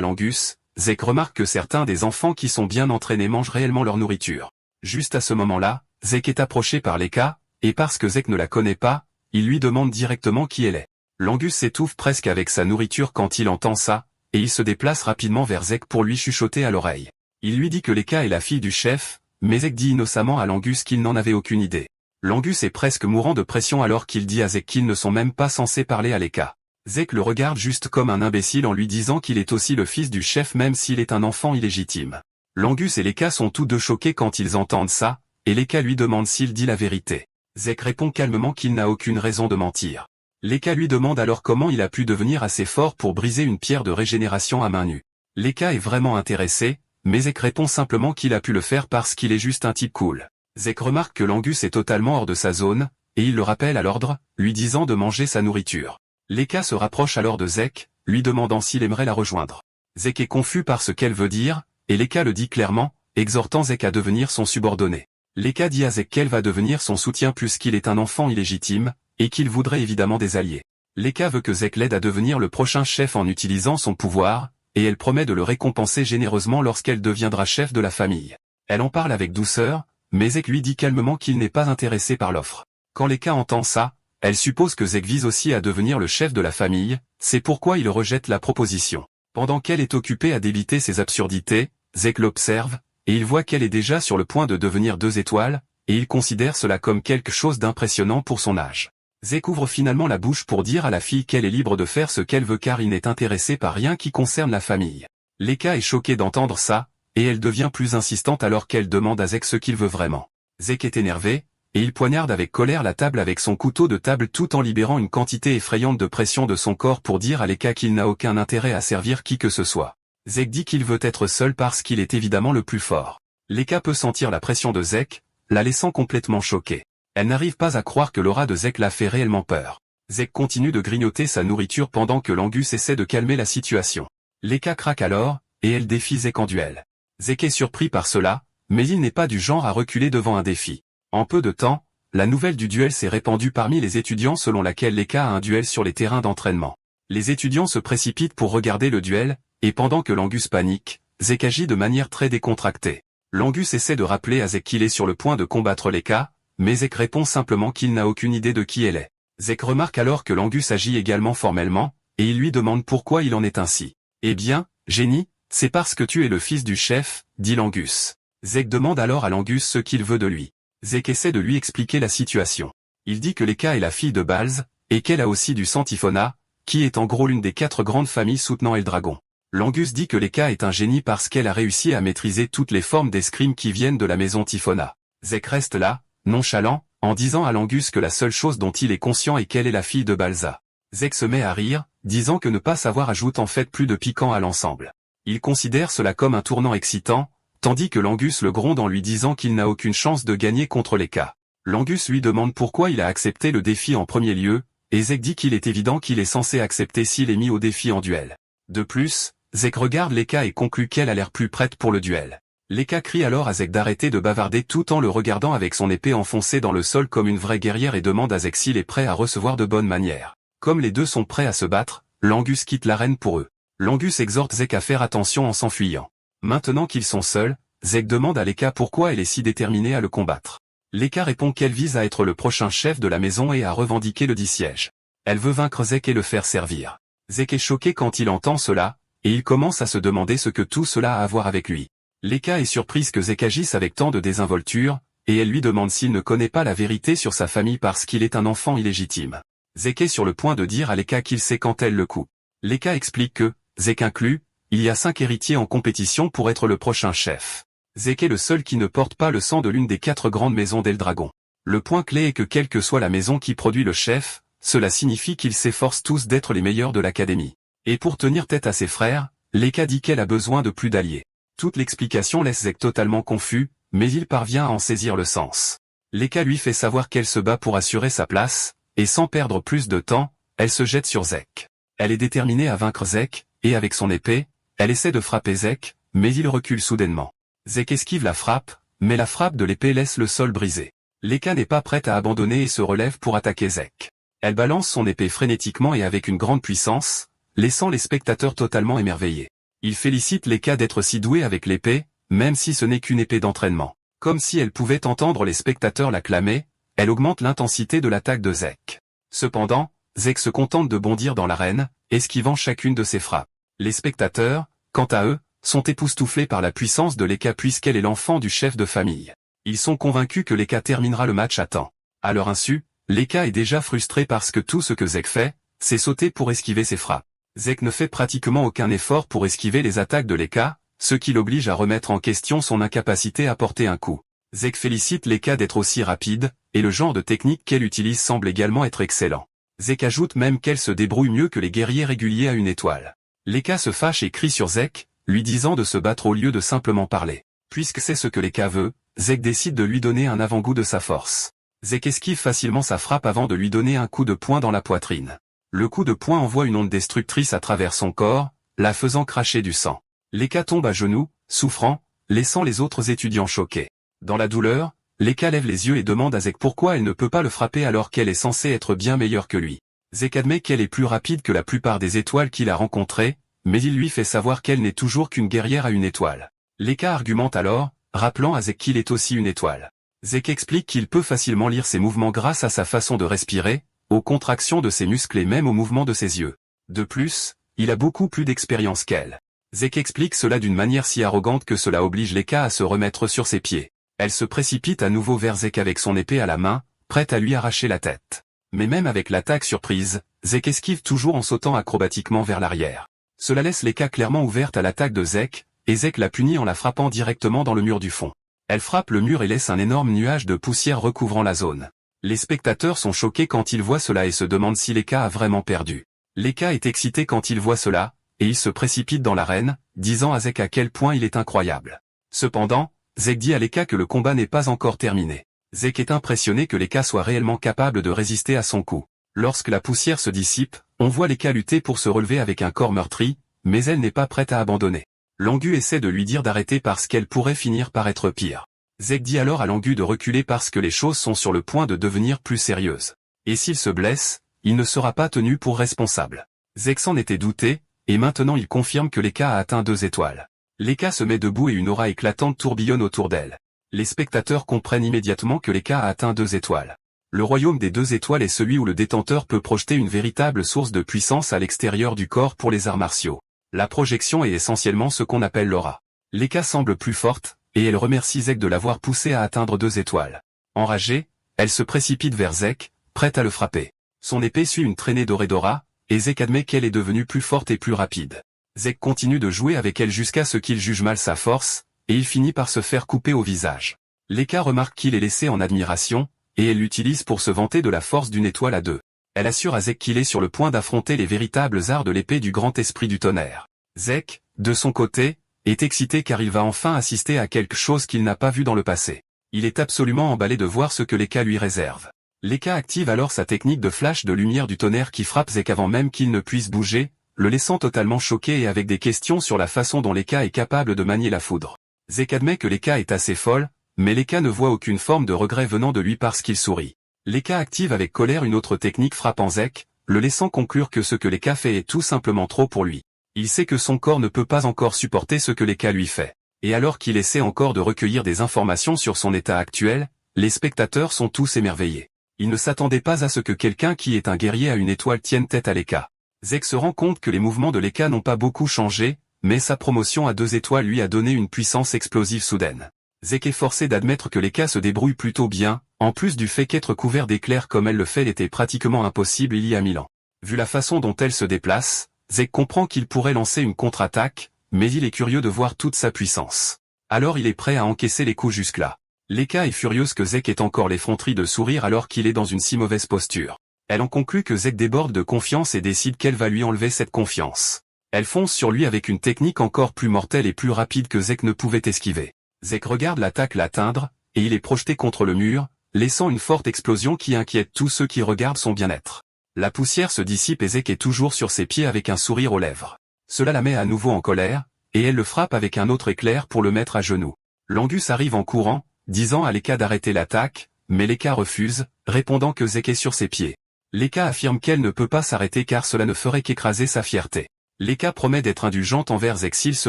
l'Angus, Zeke remarque que certains des enfants qui sont bien entraînés mangent réellement leur nourriture. Juste à ce moment-là, Zeke est approché par Leka, et parce que Zeke ne la connaît pas, il lui demande directement qui elle est. L'Angus s'étouffe presque avec sa nourriture quand il entend ça, et il se déplace rapidement vers Zeke pour lui chuchoter à l'oreille. Il lui dit que Leka est la fille du chef, mais Zeke dit innocemment à l'Angus qu'il n'en avait aucune idée. L'Angus est presque mourant de pression alors qu'il dit à Zeke qu'ils ne sont même pas censés parler à Leka. Zeke le regarde juste comme un imbécile en lui disant qu'il est aussi le fils du chef même s'il est un enfant illégitime. L'Angus et Leka sont tous deux choqués quand ils entendent ça, et Leka lui demande s'il dit la vérité. Zeke répond calmement qu'il n'a aucune raison de mentir. Leka lui demande alors comment il a pu devenir assez fort pour briser une pierre de régénération à main nue. Leka est vraiment intéressé, mais Zeke répond simplement qu'il a pu le faire parce qu'il est juste un type cool. Zeke remarque que l'Angus est totalement hors de sa zone, et il le rappelle à l'ordre, lui disant de manger sa nourriture. Leka se rapproche alors de Zeke, lui demandant s'il aimerait la rejoindre. Zeke est confus par ce qu'elle veut dire, et Leka le dit clairement, exhortant Zeke à devenir son subordonné. Leka dit à Zeke qu'elle va devenir son soutien plus qu'il est un enfant illégitime, et qu'il voudrait évidemment des alliés. Leka veut que Zeke l'aide à devenir le prochain chef en utilisant son pouvoir, et elle promet de le récompenser généreusement lorsqu'elle deviendra chef de la famille. Elle en parle avec douceur, mais Zeke lui dit calmement qu'il n'est pas intéressé par l'offre. Quand Leka entend ça, elle suppose que Zeke vise aussi à devenir le chef de la famille, c'est pourquoi il rejette la proposition. Pendant qu'elle est occupée à débiter ses absurdités, Zeke l'observe, et il voit qu'elle est déjà sur le point de devenir 2 étoiles, et il considère cela comme quelque chose d'impressionnant pour son âge. Zeke ouvre finalement la bouche pour dire à la fille qu'elle est libre de faire ce qu'elle veut car il n'est intéressé par rien qui concerne la famille. Leka est choquée d'entendre ça, et elle devient plus insistante alors qu'elle demande à Zeke ce qu'il veut vraiment. Zeke est énervé, et il poignarde avec colère la table avec son couteau de table tout en libérant une quantité effrayante de pression de son corps pour dire à Leka qu'il n'a aucun intérêt à servir qui que ce soit. Zeke dit qu'il veut être seul parce qu'il est évidemment le plus fort. Leka peut sentir la pression de Zeke, la laissant complètement choquée. Elle n'arrive pas à croire que l'aura de Zeke la fait réellement peur. Zeke continue de grignoter sa nourriture pendant que l'Angus essaie de calmer la situation. Leka craque alors, et elle défie Zeke en duel. Zeke est surpris par cela, mais il n'est pas du genre à reculer devant un défi. En peu de temps, la nouvelle du duel s'est répandue parmi les étudiants selon laquelle Leka a un duel sur les terrains d'entraînement. Les étudiants se précipitent pour regarder le duel, et pendant que l'Angus panique, Zeke agit de manière très décontractée. L'Angus essaie de rappeler à Zeke qu'il est sur le point de combattre Leka, mais Zeke répond simplement qu'il n'a aucune idée de qui elle est. Zeke remarque alors que l'Angus agit également formellement, et il lui demande pourquoi il en est ainsi. « Eh bien, génie, c'est parce que tu es le fils du chef, dit l'Angus. » Zeke demande alors à l'Angus ce qu'il veut de lui. Zeke essaie de lui expliquer la situation. Il dit que Leka est la fille de Balz, et qu'elle a aussi du sang Typhona, qui est en gros l'une des 4 grandes familles soutenant Eldragon. L'Angus dit que Leka est un génie parce qu'elle a réussi à maîtriser toutes les formes d'escrime qui viennent de la maison Typhona. Zeke reste là, nonchalant, en disant à l'Angus que la seule chose dont il est conscient est qu'elle est la fille de Balza. Zeke se met à rire, disant que ne pas savoir ajoute en fait plus de piquant à l'ensemble. Il considère cela comme un tournant excitant, tandis que l'Angus le gronde en lui disant qu'il n'a aucune chance de gagner contre Leka. L'Angus lui demande pourquoi il a accepté le défi en premier lieu, et Zeke dit qu'il est évident qu'il est censé accepter s'il est mis au défi en duel. De plus, Zeke regarde Leka et conclut qu'elle a l'air plus prête pour le duel. Leka crie alors à Zeke d'arrêter de bavarder tout en le regardant avec son épée enfoncée dans le sol comme une vraie guerrière et demande à Zeke s'il est prêt à recevoir de bonnes manières. Comme les deux sont prêts à se battre, l'Angus quitte l'arène pour eux. L'Angus exhorte Zeke à faire attention en s'enfuyant. Maintenant qu'ils sont seuls, Zeke demande à Leka pourquoi elle est si déterminée à le combattre. Leka répond qu'elle vise à être le prochain chef de la maison et à revendiquer le 10 sièges. Elle veut vaincre Zeke et le faire servir. Zeke est choqué quand il entend cela, et il commence à se demander ce que tout cela a à voir avec lui. Leka est surprise que Zeke agisse avec tant de désinvolture, et elle lui demande s'il ne connaît pas la vérité sur sa famille parce qu'il est un enfant illégitime. Zeke est sur le point de dire à Leka qu'il sait quand elle le coupe. Leka explique que, Zeke inclus, il y a 5 héritiers en compétition pour être le prochain chef. Zeke est le seul qui ne porte pas le sang de l'une des 4 grandes maisons d'Eldragon. Le point clé est que quelle que soit la maison qui produit le chef, cela signifie qu'ils s'efforcent tous d'être les meilleurs de l'académie. Et pour tenir tête à ses frères, Leka dit qu'elle a besoin de plus d'alliés. Toute l'explication laisse Zeke totalement confus, mais il parvient à en saisir le sens. Leka lui fait savoir qu'elle se bat pour assurer sa place, et sans perdre plus de temps, elle se jette sur Zeke. Elle est déterminée à vaincre Zeke, et avec son épée, elle essaie de frapper Zeke, mais il recule soudainement. Zeke esquive la frappe, mais la frappe de l'épée laisse le sol brisé. Leka n'est pas prête à abandonner et se relève pour attaquer Zeke. Elle balance son épée frénétiquement et avec une grande puissance, laissant les spectateurs totalement émerveillés. Il félicite Lekka d'être si douée avec l'épée, même si ce n'est qu'une épée d'entraînement. Comme si elle pouvait entendre les spectateurs l'acclamer, elle augmente l'intensité de l'attaque de Zek. Cependant, Zek se contente de bondir dans l'arène, esquivant chacune de ses frappes. Les spectateurs, quant à eux, sont époustouflés par la puissance de Lekka puisqu'elle est l'enfant du chef de famille. Ils sont convaincus que Lekka terminera le match à temps. À leur insu, Lekka est déjà frustré parce que tout ce que Zek fait, c'est sauter pour esquiver ses frappes. Zek ne fait pratiquement aucun effort pour esquiver les attaques de Lekka, ce qui l'oblige à remettre en question son incapacité à porter un coup. Zek félicite Lekka d'être aussi rapide, et le genre de technique qu'elle utilise semble également être excellent. Zek ajoute même qu'elle se débrouille mieux que les guerriers réguliers à une étoile. Lekka se fâche et crie sur Zek, lui disant de se battre au lieu de simplement parler. Puisque c'est ce que Lekka veut, Zek décide de lui donner un avant-goût de sa force. Zek esquive facilement sa frappe avant de lui donner un coup de poing dans la poitrine. Le coup de poing envoie une onde destructrice à travers son corps, la faisant cracher du sang. Lekka tombe à genoux, souffrant, laissant les autres étudiants choqués. Dans la douleur, Lekka lève les yeux et demande à Zek pourquoi elle ne peut pas le frapper alors qu'elle est censée être bien meilleure que lui. Zek admet qu'elle est plus rapide que la plupart des étoiles qu'il a rencontrées, mais il lui fait savoir qu'elle n'est toujours qu'une guerrière à une étoile. Lekka argumente alors, rappelant à Zek qu'il est aussi une étoile. Zek explique qu'il peut facilement lire ses mouvements grâce à sa façon de respirer, aux contractions de ses muscles et même aux mouvements de ses yeux. De plus, il a beaucoup plus d'expérience qu'elle. Zek explique cela d'une manière si arrogante que cela oblige Lekka à se remettre sur ses pieds. Elle se précipite à nouveau vers Zek avec son épée à la main, prête à lui arracher la tête. Mais même avec l'attaque surprise, Zek esquive toujours en sautant acrobatiquement vers l'arrière. Cela laisse Lekka clairement ouverte à l'attaque de Zek, et Zek la punit en la frappant directement dans le mur du fond. Elle frappe le mur et laisse un énorme nuage de poussière recouvrant la zone. Les spectateurs sont choqués quand ils voient cela et se demandent si Lekka a vraiment perdu. Lekka est excité quand il voit cela, et il se précipite dans l'arène, disant à Zek à quel point il est incroyable. Cependant, Zek dit à Lekka que le combat n'est pas encore terminé. Zek est impressionné que Lekka soit réellement capable de résister à son coup. Lorsque la poussière se dissipe, on voit Lekka lutter pour se relever avec un corps meurtri, mais elle n'est pas prête à abandonner. Langu essaie de lui dire d'arrêter parce qu'elle pourrait finir par être pire. Zek dit alors à Langu de reculer parce que les choses sont sur le point de devenir plus sérieuses. Et s'il se blesse, il ne sera pas tenu pour responsable. Zek s'en était douté, et maintenant il confirme que Lekka a atteint 2 étoiles. Lekka se met debout et une aura éclatante tourbillonne autour d'elle. Les spectateurs comprennent immédiatement que Lekka a atteint 2 étoiles. Le royaume des 2 étoiles est celui où le détenteur peut projeter une véritable source de puissance à l'extérieur du corps pour les arts martiaux. La projection est essentiellement ce qu'on appelle l'aura. Lekka semble plus forte, et elle remercie Zek de l'avoir poussée à atteindre 2 étoiles. Enragée, elle se précipite vers Zek, prête à le frapper. Son épée suit une traînée dorée d'aura, et Zek admet qu'elle est devenue plus forte et plus rapide. Zek continue de jouer avec elle jusqu'à ce qu'il juge mal sa force, et il finit par se faire couper au visage. Lekka remarque qu'il est laissé en admiration, et elle l'utilise pour se vanter de la force d'une étoile à 2. Elle assure à Zek qu'il est sur le point d'affronter les véritables arts de l'épée du grand esprit du tonnerre. Zek, de son côté, est excité car il va enfin assister à quelque chose qu'il n'a pas vu dans le passé. Il est absolument emballé de voir ce que Lekka lui réserve. Lekka active alors sa technique de flash de lumière du tonnerre qui frappe Zek avant même qu'il ne puisse bouger, le laissant totalement choqué et avec des questions sur la façon dont Lekka est capable de manier la foudre. Zek admet que Lekka est assez folle, mais Lekka ne voit aucune forme de regret venant de lui parce qu'il sourit. Lekka active avec colère une autre technique frappant Zek, le laissant conclure que ce que Lekka fait est tout simplement trop pour lui. Il sait que son corps ne peut pas encore supporter ce que Lekka lui fait. Et alors qu'il essaie encore de recueillir des informations sur son état actuel, les spectateurs sont tous émerveillés. Ils ne s'attendaient pas à ce que quelqu'un qui est un guerrier à une étoile tienne tête à Lekka. Zek se rend compte que les mouvements de Lekka n'ont pas beaucoup changé, mais sa promotion à 2 étoiles lui a donné une puissance explosive soudaine. Zek est forcé d'admettre que Lekka se débrouille plutôt bien, en plus du fait qu'être couvert d'éclairs comme elle le fait était pratiquement impossible il y a 1000 ans. Vu la façon dont elle se déplace, Zek comprend qu'il pourrait lancer une contre-attaque, mais il est curieux de voir toute sa puissance. Alors il est prêt à encaisser les coups jusque-là. Lekka est furieuse que Zek ait encore l'effronterie de sourire alors qu'il est dans une si mauvaise posture. Elle en conclut que Zek déborde de confiance et décide qu'elle va lui enlever cette confiance. Elle fonce sur lui avec une technique encore plus mortelle et plus rapide que Zek ne pouvait esquiver. Zek regarde l'attaque l'atteindre, et il est projeté contre le mur, laissant une forte explosion qui inquiète tous ceux qui regardent son bien-être. La poussière se dissipe et Zek est toujours sur ses pieds avec un sourire aux lèvres. Cela la met à nouveau en colère, et elle le frappe avec un autre éclair pour le mettre à genoux. Langus arrive en courant, disant à Lekka d'arrêter l'attaque, mais Lekka refuse, répondant que Zek est sur ses pieds. Leka affirme qu'elle ne peut pas s'arrêter car cela ne ferait qu'écraser sa fierté. Leka promet d'être indulgente envers Zek s'il se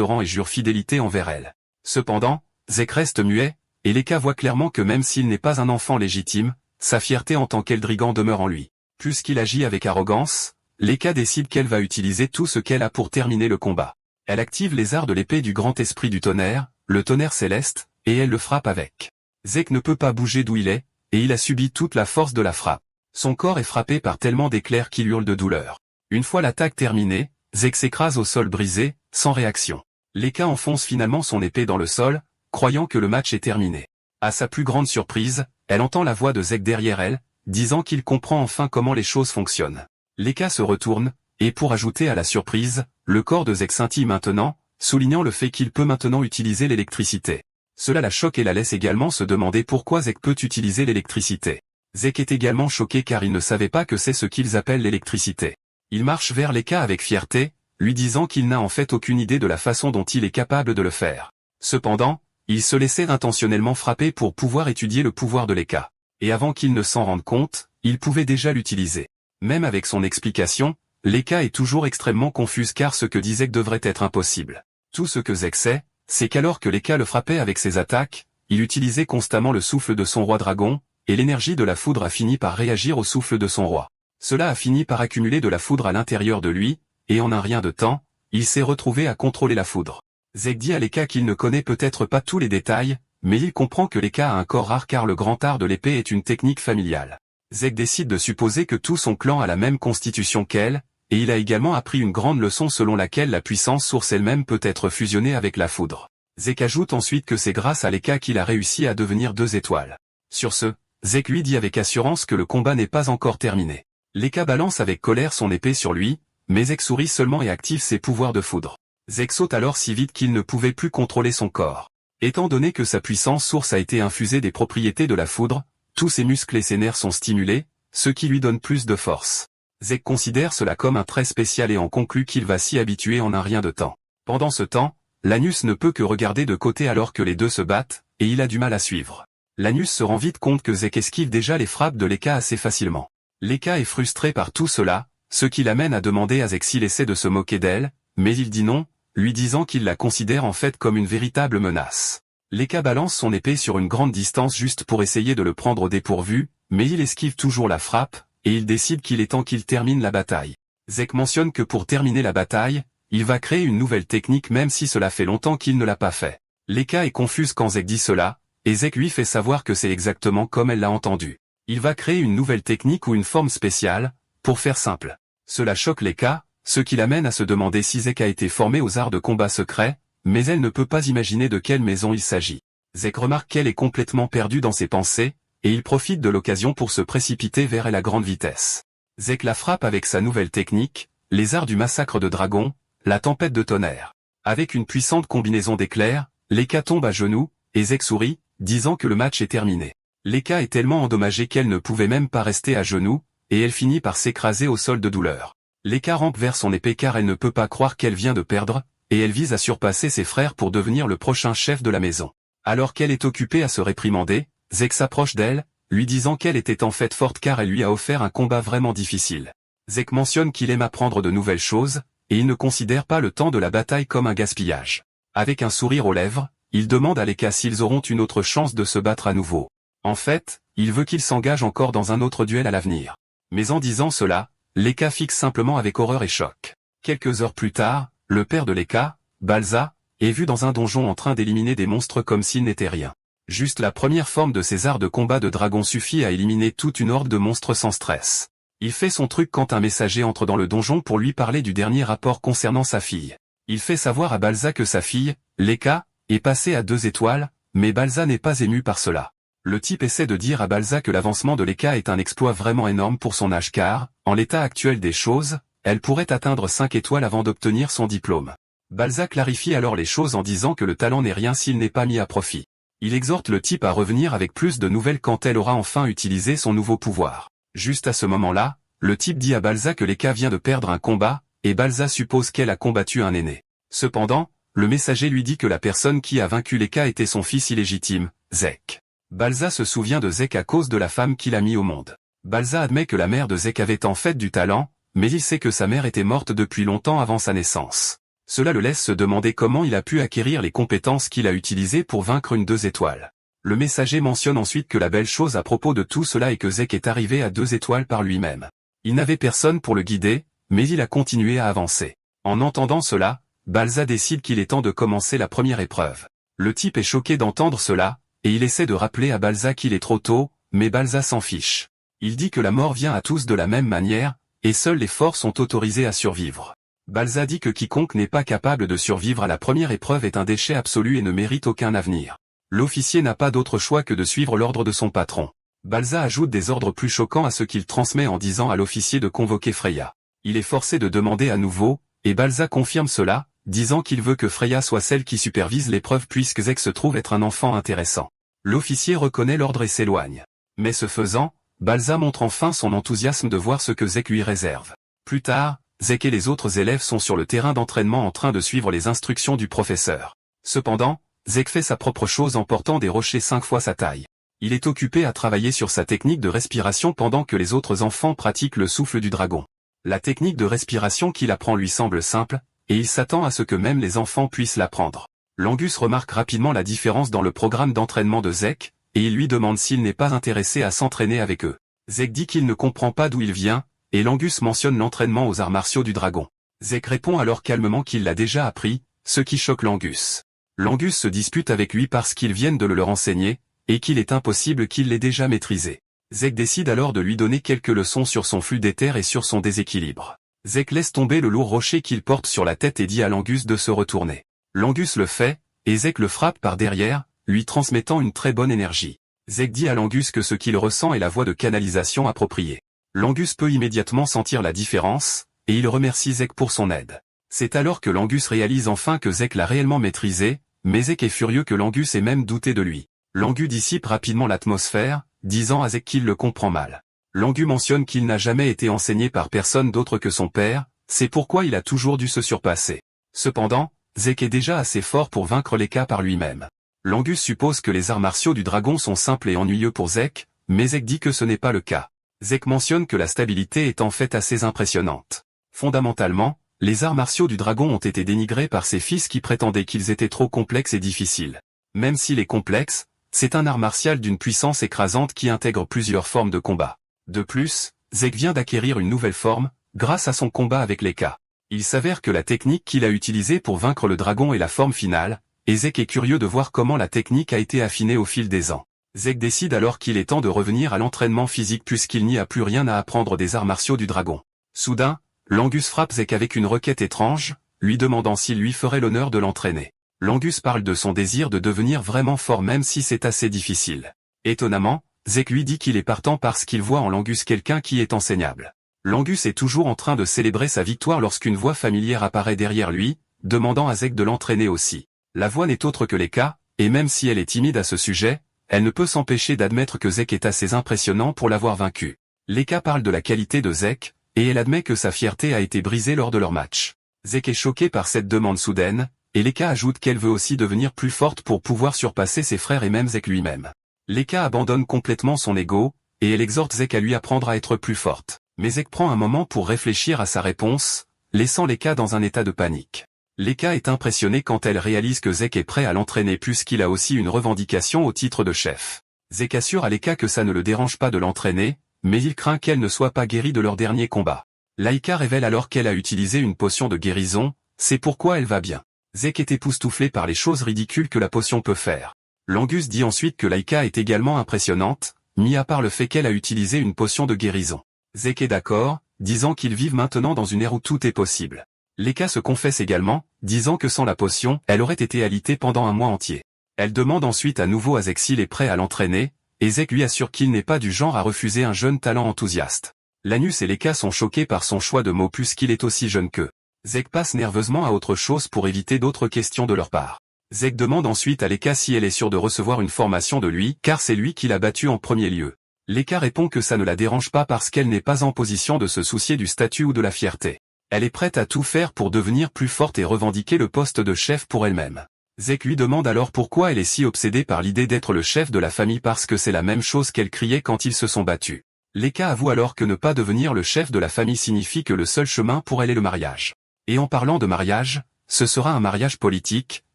rend et jure fidélité envers elle. Cependant, Zek reste muet, et Leka voit clairement que même s'il n'est pas un enfant légitime, sa fierté en tant qu'Eldrigan demeure en lui. Puisqu'il agit avec arrogance, Leka décide qu'elle va utiliser tout ce qu'elle a pour terminer le combat. Elle active les arts de l'épée du grand esprit du tonnerre, le tonnerre céleste, et elle le frappe avec. Zek ne peut pas bouger d'où il est, et il a subi toute la force de la frappe. Son corps est frappé par tellement d'éclairs qu'il hurle de douleur. Une fois l'attaque terminée, Zek s'écrase au sol brisé, sans réaction. Leka enfonce finalement son épée dans le sol, croyant que le match est terminé. À sa plus grande surprise, elle entend la voix de Zek derrière elle, disant qu'il comprend enfin comment les choses fonctionnent. Leka se retourne, et pour ajouter à la surprise, le corps de Zek scintille maintenant, soulignant le fait qu'il peut maintenant utiliser l'électricité. Cela la choque et la laisse également se demander pourquoi Zek peut utiliser l'électricité. Zek est également choqué car il ne savait pas que c'est ce qu'ils appellent l'électricité. Il marche vers Leka avec fierté, lui disant qu'il n'a en fait aucune idée de la façon dont il est capable de le faire. Cependant, il se laissait intentionnellement frapper pour pouvoir étudier le pouvoir de Leka. Et avant qu'il ne s'en rende compte, il pouvait déjà l'utiliser. Même avec son explication, Leka est toujours extrêmement confuse car ce que dit Zek devrait être impossible. Tout ce que Zek sait, c'est qu'alors que Leka le frappait avec ses attaques, il utilisait constamment le souffle de son roi dragon, et l'énergie de la foudre a fini par réagir au souffle de son roi. Cela a fini par accumuler de la foudre à l'intérieur de lui, et en un rien de temps, il s'est retrouvé à contrôler la foudre. Zek dit à Leka qu'il ne connaît peut-être pas tous les détails, mais il comprend que Leka a un corps rare car le grand art de l'épée est une technique familiale. Zek décide de supposer que tout son clan a la même constitution qu'elle, et il a également appris une grande leçon selon laquelle la puissance source elle-même peut être fusionnée avec la foudre. Zek ajoute ensuite que c'est grâce à Leka qu'il a réussi à devenir 2 étoiles. Sur ce, Zek lui dit avec assurance que le combat n'est pas encore terminé. Leka balance avec colère son épée sur lui, mais Zek sourit seulement et active ses pouvoirs de foudre. Zek saute alors si vite qu'il ne pouvait plus contrôler son corps. Étant donné que sa puissance source a été infusée des propriétés de la foudre, tous ses muscles et ses nerfs sont stimulés, ce qui lui donne plus de force. Zek considère cela comme un trait spécial et en conclut qu'il va s'y habituer en un rien de temps. Pendant ce temps, Lanus ne peut que regarder de côté alors que les deux se battent, et il a du mal à suivre. Lanus se rend vite compte que Zek esquive déjà les frappes de Leka assez facilement. Leka est frustré par tout cela, ce qui l'amène à demander à Zek s'il essaie de se moquer d'elle, mais il dit non, lui disant qu'il la considère en fait comme une véritable menace. Leka balance son épée sur une grande distance juste pour essayer de le prendre au dépourvu, mais il esquive toujours la frappe, et il décide qu'il est temps qu'il termine la bataille. Zek mentionne que pour terminer la bataille, il va créer une nouvelle technique même si cela fait longtemps qu'il ne l'a pas fait. Leka est confuse quand Zek dit cela, et Zek lui fait savoir que c'est exactement comme elle l'a entendu. Il va créer une nouvelle technique ou une forme spéciale, pour faire simple. Cela choque Leka, ce qui l'amène à se demander si Zek a été formé aux arts de combat secrets, mais elle ne peut pas imaginer de quelle maison il s'agit. Zek remarque qu'elle est complètement perdue dans ses pensées, et il profite de l'occasion pour se précipiter vers elle à grande vitesse. Zek la frappe avec sa nouvelle technique, les arts du massacre de dragons, la tempête de tonnerre. Avec une puissante combinaison d'éclairs, Leka tombe à genoux, et Zek sourit, disant que le match est terminé. Leka est tellement endommagée qu'elle ne pouvait même pas rester à genoux, et elle finit par s'écraser au sol de douleur. Leka rampe vers son épée car elle ne peut pas croire qu'elle vient de perdre, et elle vise à surpasser ses frères pour devenir le prochain chef de la maison. Alors qu'elle est occupée à se réprimander, Zek s'approche d'elle, lui disant qu'elle était en fait forte car elle lui a offert un combat vraiment difficile. Zek mentionne qu'il aime apprendre de nouvelles choses, et il ne considère pas le temps de la bataille comme un gaspillage. Avec un sourire aux lèvres, il demande à Leka s'ils auront une autre chance de se battre à nouveau. En fait, il veut qu'ils s'engagent encore dans un autre duel à l'avenir. Mais en disant cela, Leka fixe simplement avec horreur et choc. Quelques heures plus tard, le père de Leka, Balza, est vu dans un donjon en train d'éliminer des monstres comme s'il n'était rien. Juste la première forme de ses arts de combat de dragon suffit à éliminer toute une horde de monstres sans stress. Il fait son truc quand un messager entre dans le donjon pour lui parler du dernier rapport concernant sa fille. Il fait savoir à Balza que sa fille, Leka, est passée à 2 étoiles, mais Balza n'est pas ému par cela. Le type essaie de dire à Balza que l'avancement de Leka est un exploit vraiment énorme pour son âge car, en l'état actuel des choses, elle pourrait atteindre 5 étoiles avant d'obtenir son diplôme. Balza clarifie alors les choses en disant que le talent n'est rien s'il n'est pas mis à profit. Il exhorte le type à revenir avec plus de nouvelles quand elle aura enfin utilisé son nouveau pouvoir. Juste à ce moment-là, le type dit à Balza que Leka vient de perdre un combat, et Balza suppose qu'elle a combattu un aîné. Cependant, le messager lui dit que la personne qui a vaincu Leka était son fils illégitime, Zek. Balza se souvient de Zek à cause de la femme qu'il a mis au monde. Balza admet que la mère de Zek avait en fait du talent, mais il sait que sa mère était morte depuis longtemps avant sa naissance. Cela le laisse se demander comment il a pu acquérir les compétences qu'il a utilisées pour vaincre une 2 étoiles. Le messager mentionne ensuite que la belle chose à propos de tout cela est que Zek est arrivé à 2 étoiles par lui-même. Il n'avait personne pour le guider, mais il a continué à avancer. En entendant cela, Balza décide qu'il est temps de commencer la première épreuve. Le type est choqué d'entendre cela, et il essaie de rappeler à Balza qu'il est trop tôt, mais Balza s'en fiche. Il dit que la mort vient à tous de la même manière, et seuls les forts sont autorisés à survivre. Balza dit que quiconque n'est pas capable de survivre à la première épreuve est un déchet absolu et ne mérite aucun avenir. L'officier n'a pas d'autre choix que de suivre l'ordre de son patron. Balza ajoute des ordres plus choquants à ce qu'il transmet en disant à l'officier de convoquer Freya. Il est forcé de demander à nouveau, et Balza confirme cela, disant qu'il veut que Freya soit celle qui supervise l'épreuve puisque Zek se trouve être un enfant intéressant. L'officier reconnaît l'ordre et s'éloigne. Mais ce faisant, Balza montre enfin son enthousiasme de voir ce que Zek lui réserve. Plus tard, Zek et les autres élèves sont sur le terrain d'entraînement en train de suivre les instructions du professeur. Cependant, Zek fait sa propre chose en portant des rochers 5 fois sa taille. Il est occupé à travailler sur sa technique de respiration pendant que les autres enfants pratiquent le souffle du dragon. La technique de respiration qu'il apprend lui semble simple, et il s'attend à ce que même les enfants puissent l'apprendre. L'Angus remarque rapidement la différence dans le programme d'entraînement de Zek, et il lui demande s'il n'est pas intéressé à s'entraîner avec eux. Zek dit qu'il ne comprend pas d'où il vient, et l'Angus mentionne l'entraînement aux arts martiaux du dragon. Zek répond alors calmement qu'il l'a déjà appris, ce qui choque l'Angus. L'Angus se dispute avec lui parce qu'ils viennent de le leur enseigner, et qu'il est impossible qu'il l'ait déjà maîtrisé. Zek décide alors de lui donner quelques leçons sur son flux d'éther et sur son déséquilibre. Zek laisse tomber le lourd rocher qu'il porte sur la tête et dit à l'Angus de se retourner. L'Angus le fait, et Zek le frappe par derrière, lui transmettant une très bonne énergie. Zek dit à l'Angus que ce qu'il ressent est la voie de canalisation appropriée. L'Angus peut immédiatement sentir la différence, et il remercie Zek pour son aide. C'est alors que l'Angus réalise enfin que Zek l'a réellement maîtrisé, mais Zek est furieux que l'Angus ait même douté de lui. L'Angus dissipe rapidement l'atmosphère, disant à Zek qu'il le comprend mal. L'Angus mentionne qu'il n'a jamais été enseigné par personne d'autre que son père, c'est pourquoi il a toujours dû se surpasser. Cependant, Zek est déjà assez fort pour vaincre Lekka par lui-même. L'Angus suppose que les arts martiaux du dragon sont simples et ennuyeux pour Zek, mais Zek dit que ce n'est pas le cas. Zek mentionne que la stabilité est en fait assez impressionnante. Fondamentalement, les arts martiaux du dragon ont été dénigrés par ses fils qui prétendaient qu'ils étaient trop complexes et difficiles. Même s'il est complexe, c'est un art martial d'une puissance écrasante qui intègre plusieurs formes de combat. De plus, Zek vient d'acquérir une nouvelle forme, grâce à son combat avec Lekka. Il s'avère que la technique qu'il a utilisée pour vaincre le dragon est la forme finale, et Zek est curieux de voir comment la technique a été affinée au fil des ans. Zek décide alors qu'il est temps de revenir à l'entraînement physique puisqu'il n'y a plus rien à apprendre des arts martiaux du dragon. Soudain, l'Angus frappe Zek avec une requête étrange, lui demandant s'il lui ferait l'honneur de l'entraîner. L'Angus parle de son désir de devenir vraiment fort même si c'est assez difficile. Étonnamment, Zek lui dit qu'il est partant parce qu'il voit en l'Angus quelqu'un qui est enseignable. L'Angus est toujours en train de célébrer sa victoire lorsqu'une voix familière apparaît derrière lui, demandant à Zek de l'entraîner aussi. La voix n'est autre que Lekka, et même si elle est timide à ce sujet, elle ne peut s'empêcher d'admettre que Zek est assez impressionnant pour l'avoir vaincu. Lekka parle de la qualité de Zek, et elle admet que sa fierté a été brisée lors de leur match. Zek est choqué par cette demande soudaine, et Lekka ajoute qu'elle veut aussi devenir plus forte pour pouvoir surpasser ses frères et même Zek lui-même. Lekka abandonne complètement son ego, et elle exhorte Zek à lui apprendre à être plus forte. Mais Zek prend un moment pour réfléchir à sa réponse, laissant Lekka dans un état de panique. Lekka est impressionnée quand elle réalise que Zek est prêt à l'entraîner puisqu'il a aussi une revendication au titre de chef. Zek assure à Lekka que ça ne le dérange pas de l'entraîner, mais il craint qu'elle ne soit pas guérie de leur dernier combat. Laika révèle alors qu'elle a utilisé une potion de guérison, c'est pourquoi elle va bien. Zek est époustouflé par les choses ridicules que la potion peut faire. L'Angus dit ensuite que Laika est également impressionnante, mis à part le fait qu'elle a utilisé une potion de guérison. Zek est d'accord, disant qu'ils vivent maintenant dans une ère où tout est possible. Lekka se confesse également, disant que sans la potion, elle aurait été alitée pendant un mois entier. Elle demande ensuite à nouveau à Zek s'il est prêt à l'entraîner, et Zek lui assure qu'il n'est pas du genre à refuser un jeune talent enthousiaste. Lanus et Lekka sont choqués par son choix de mots puisqu'il est aussi jeune qu'eux. Zek passe nerveusement à autre chose pour éviter d'autres questions de leur part. Zek demande ensuite à Lekka si elle est sûre de recevoir une formation de lui, car c'est lui qui l'a battue en premier lieu. Lekka répond que ça ne la dérange pas parce qu'elle n'est pas en position de se soucier du statut ou de la fierté. Elle est prête à tout faire pour devenir plus forte et revendiquer le poste de chef pour elle-même. Zek lui demande alors pourquoi elle est si obsédée par l'idée d'être le chef de la famille parce que c'est la même chose qu'elle criait quand ils se sont battus. Leka avoue alors que ne pas devenir le chef de la famille signifie que le seul chemin pour elle est le mariage. Et en parlant de mariage, ce sera un mariage politique,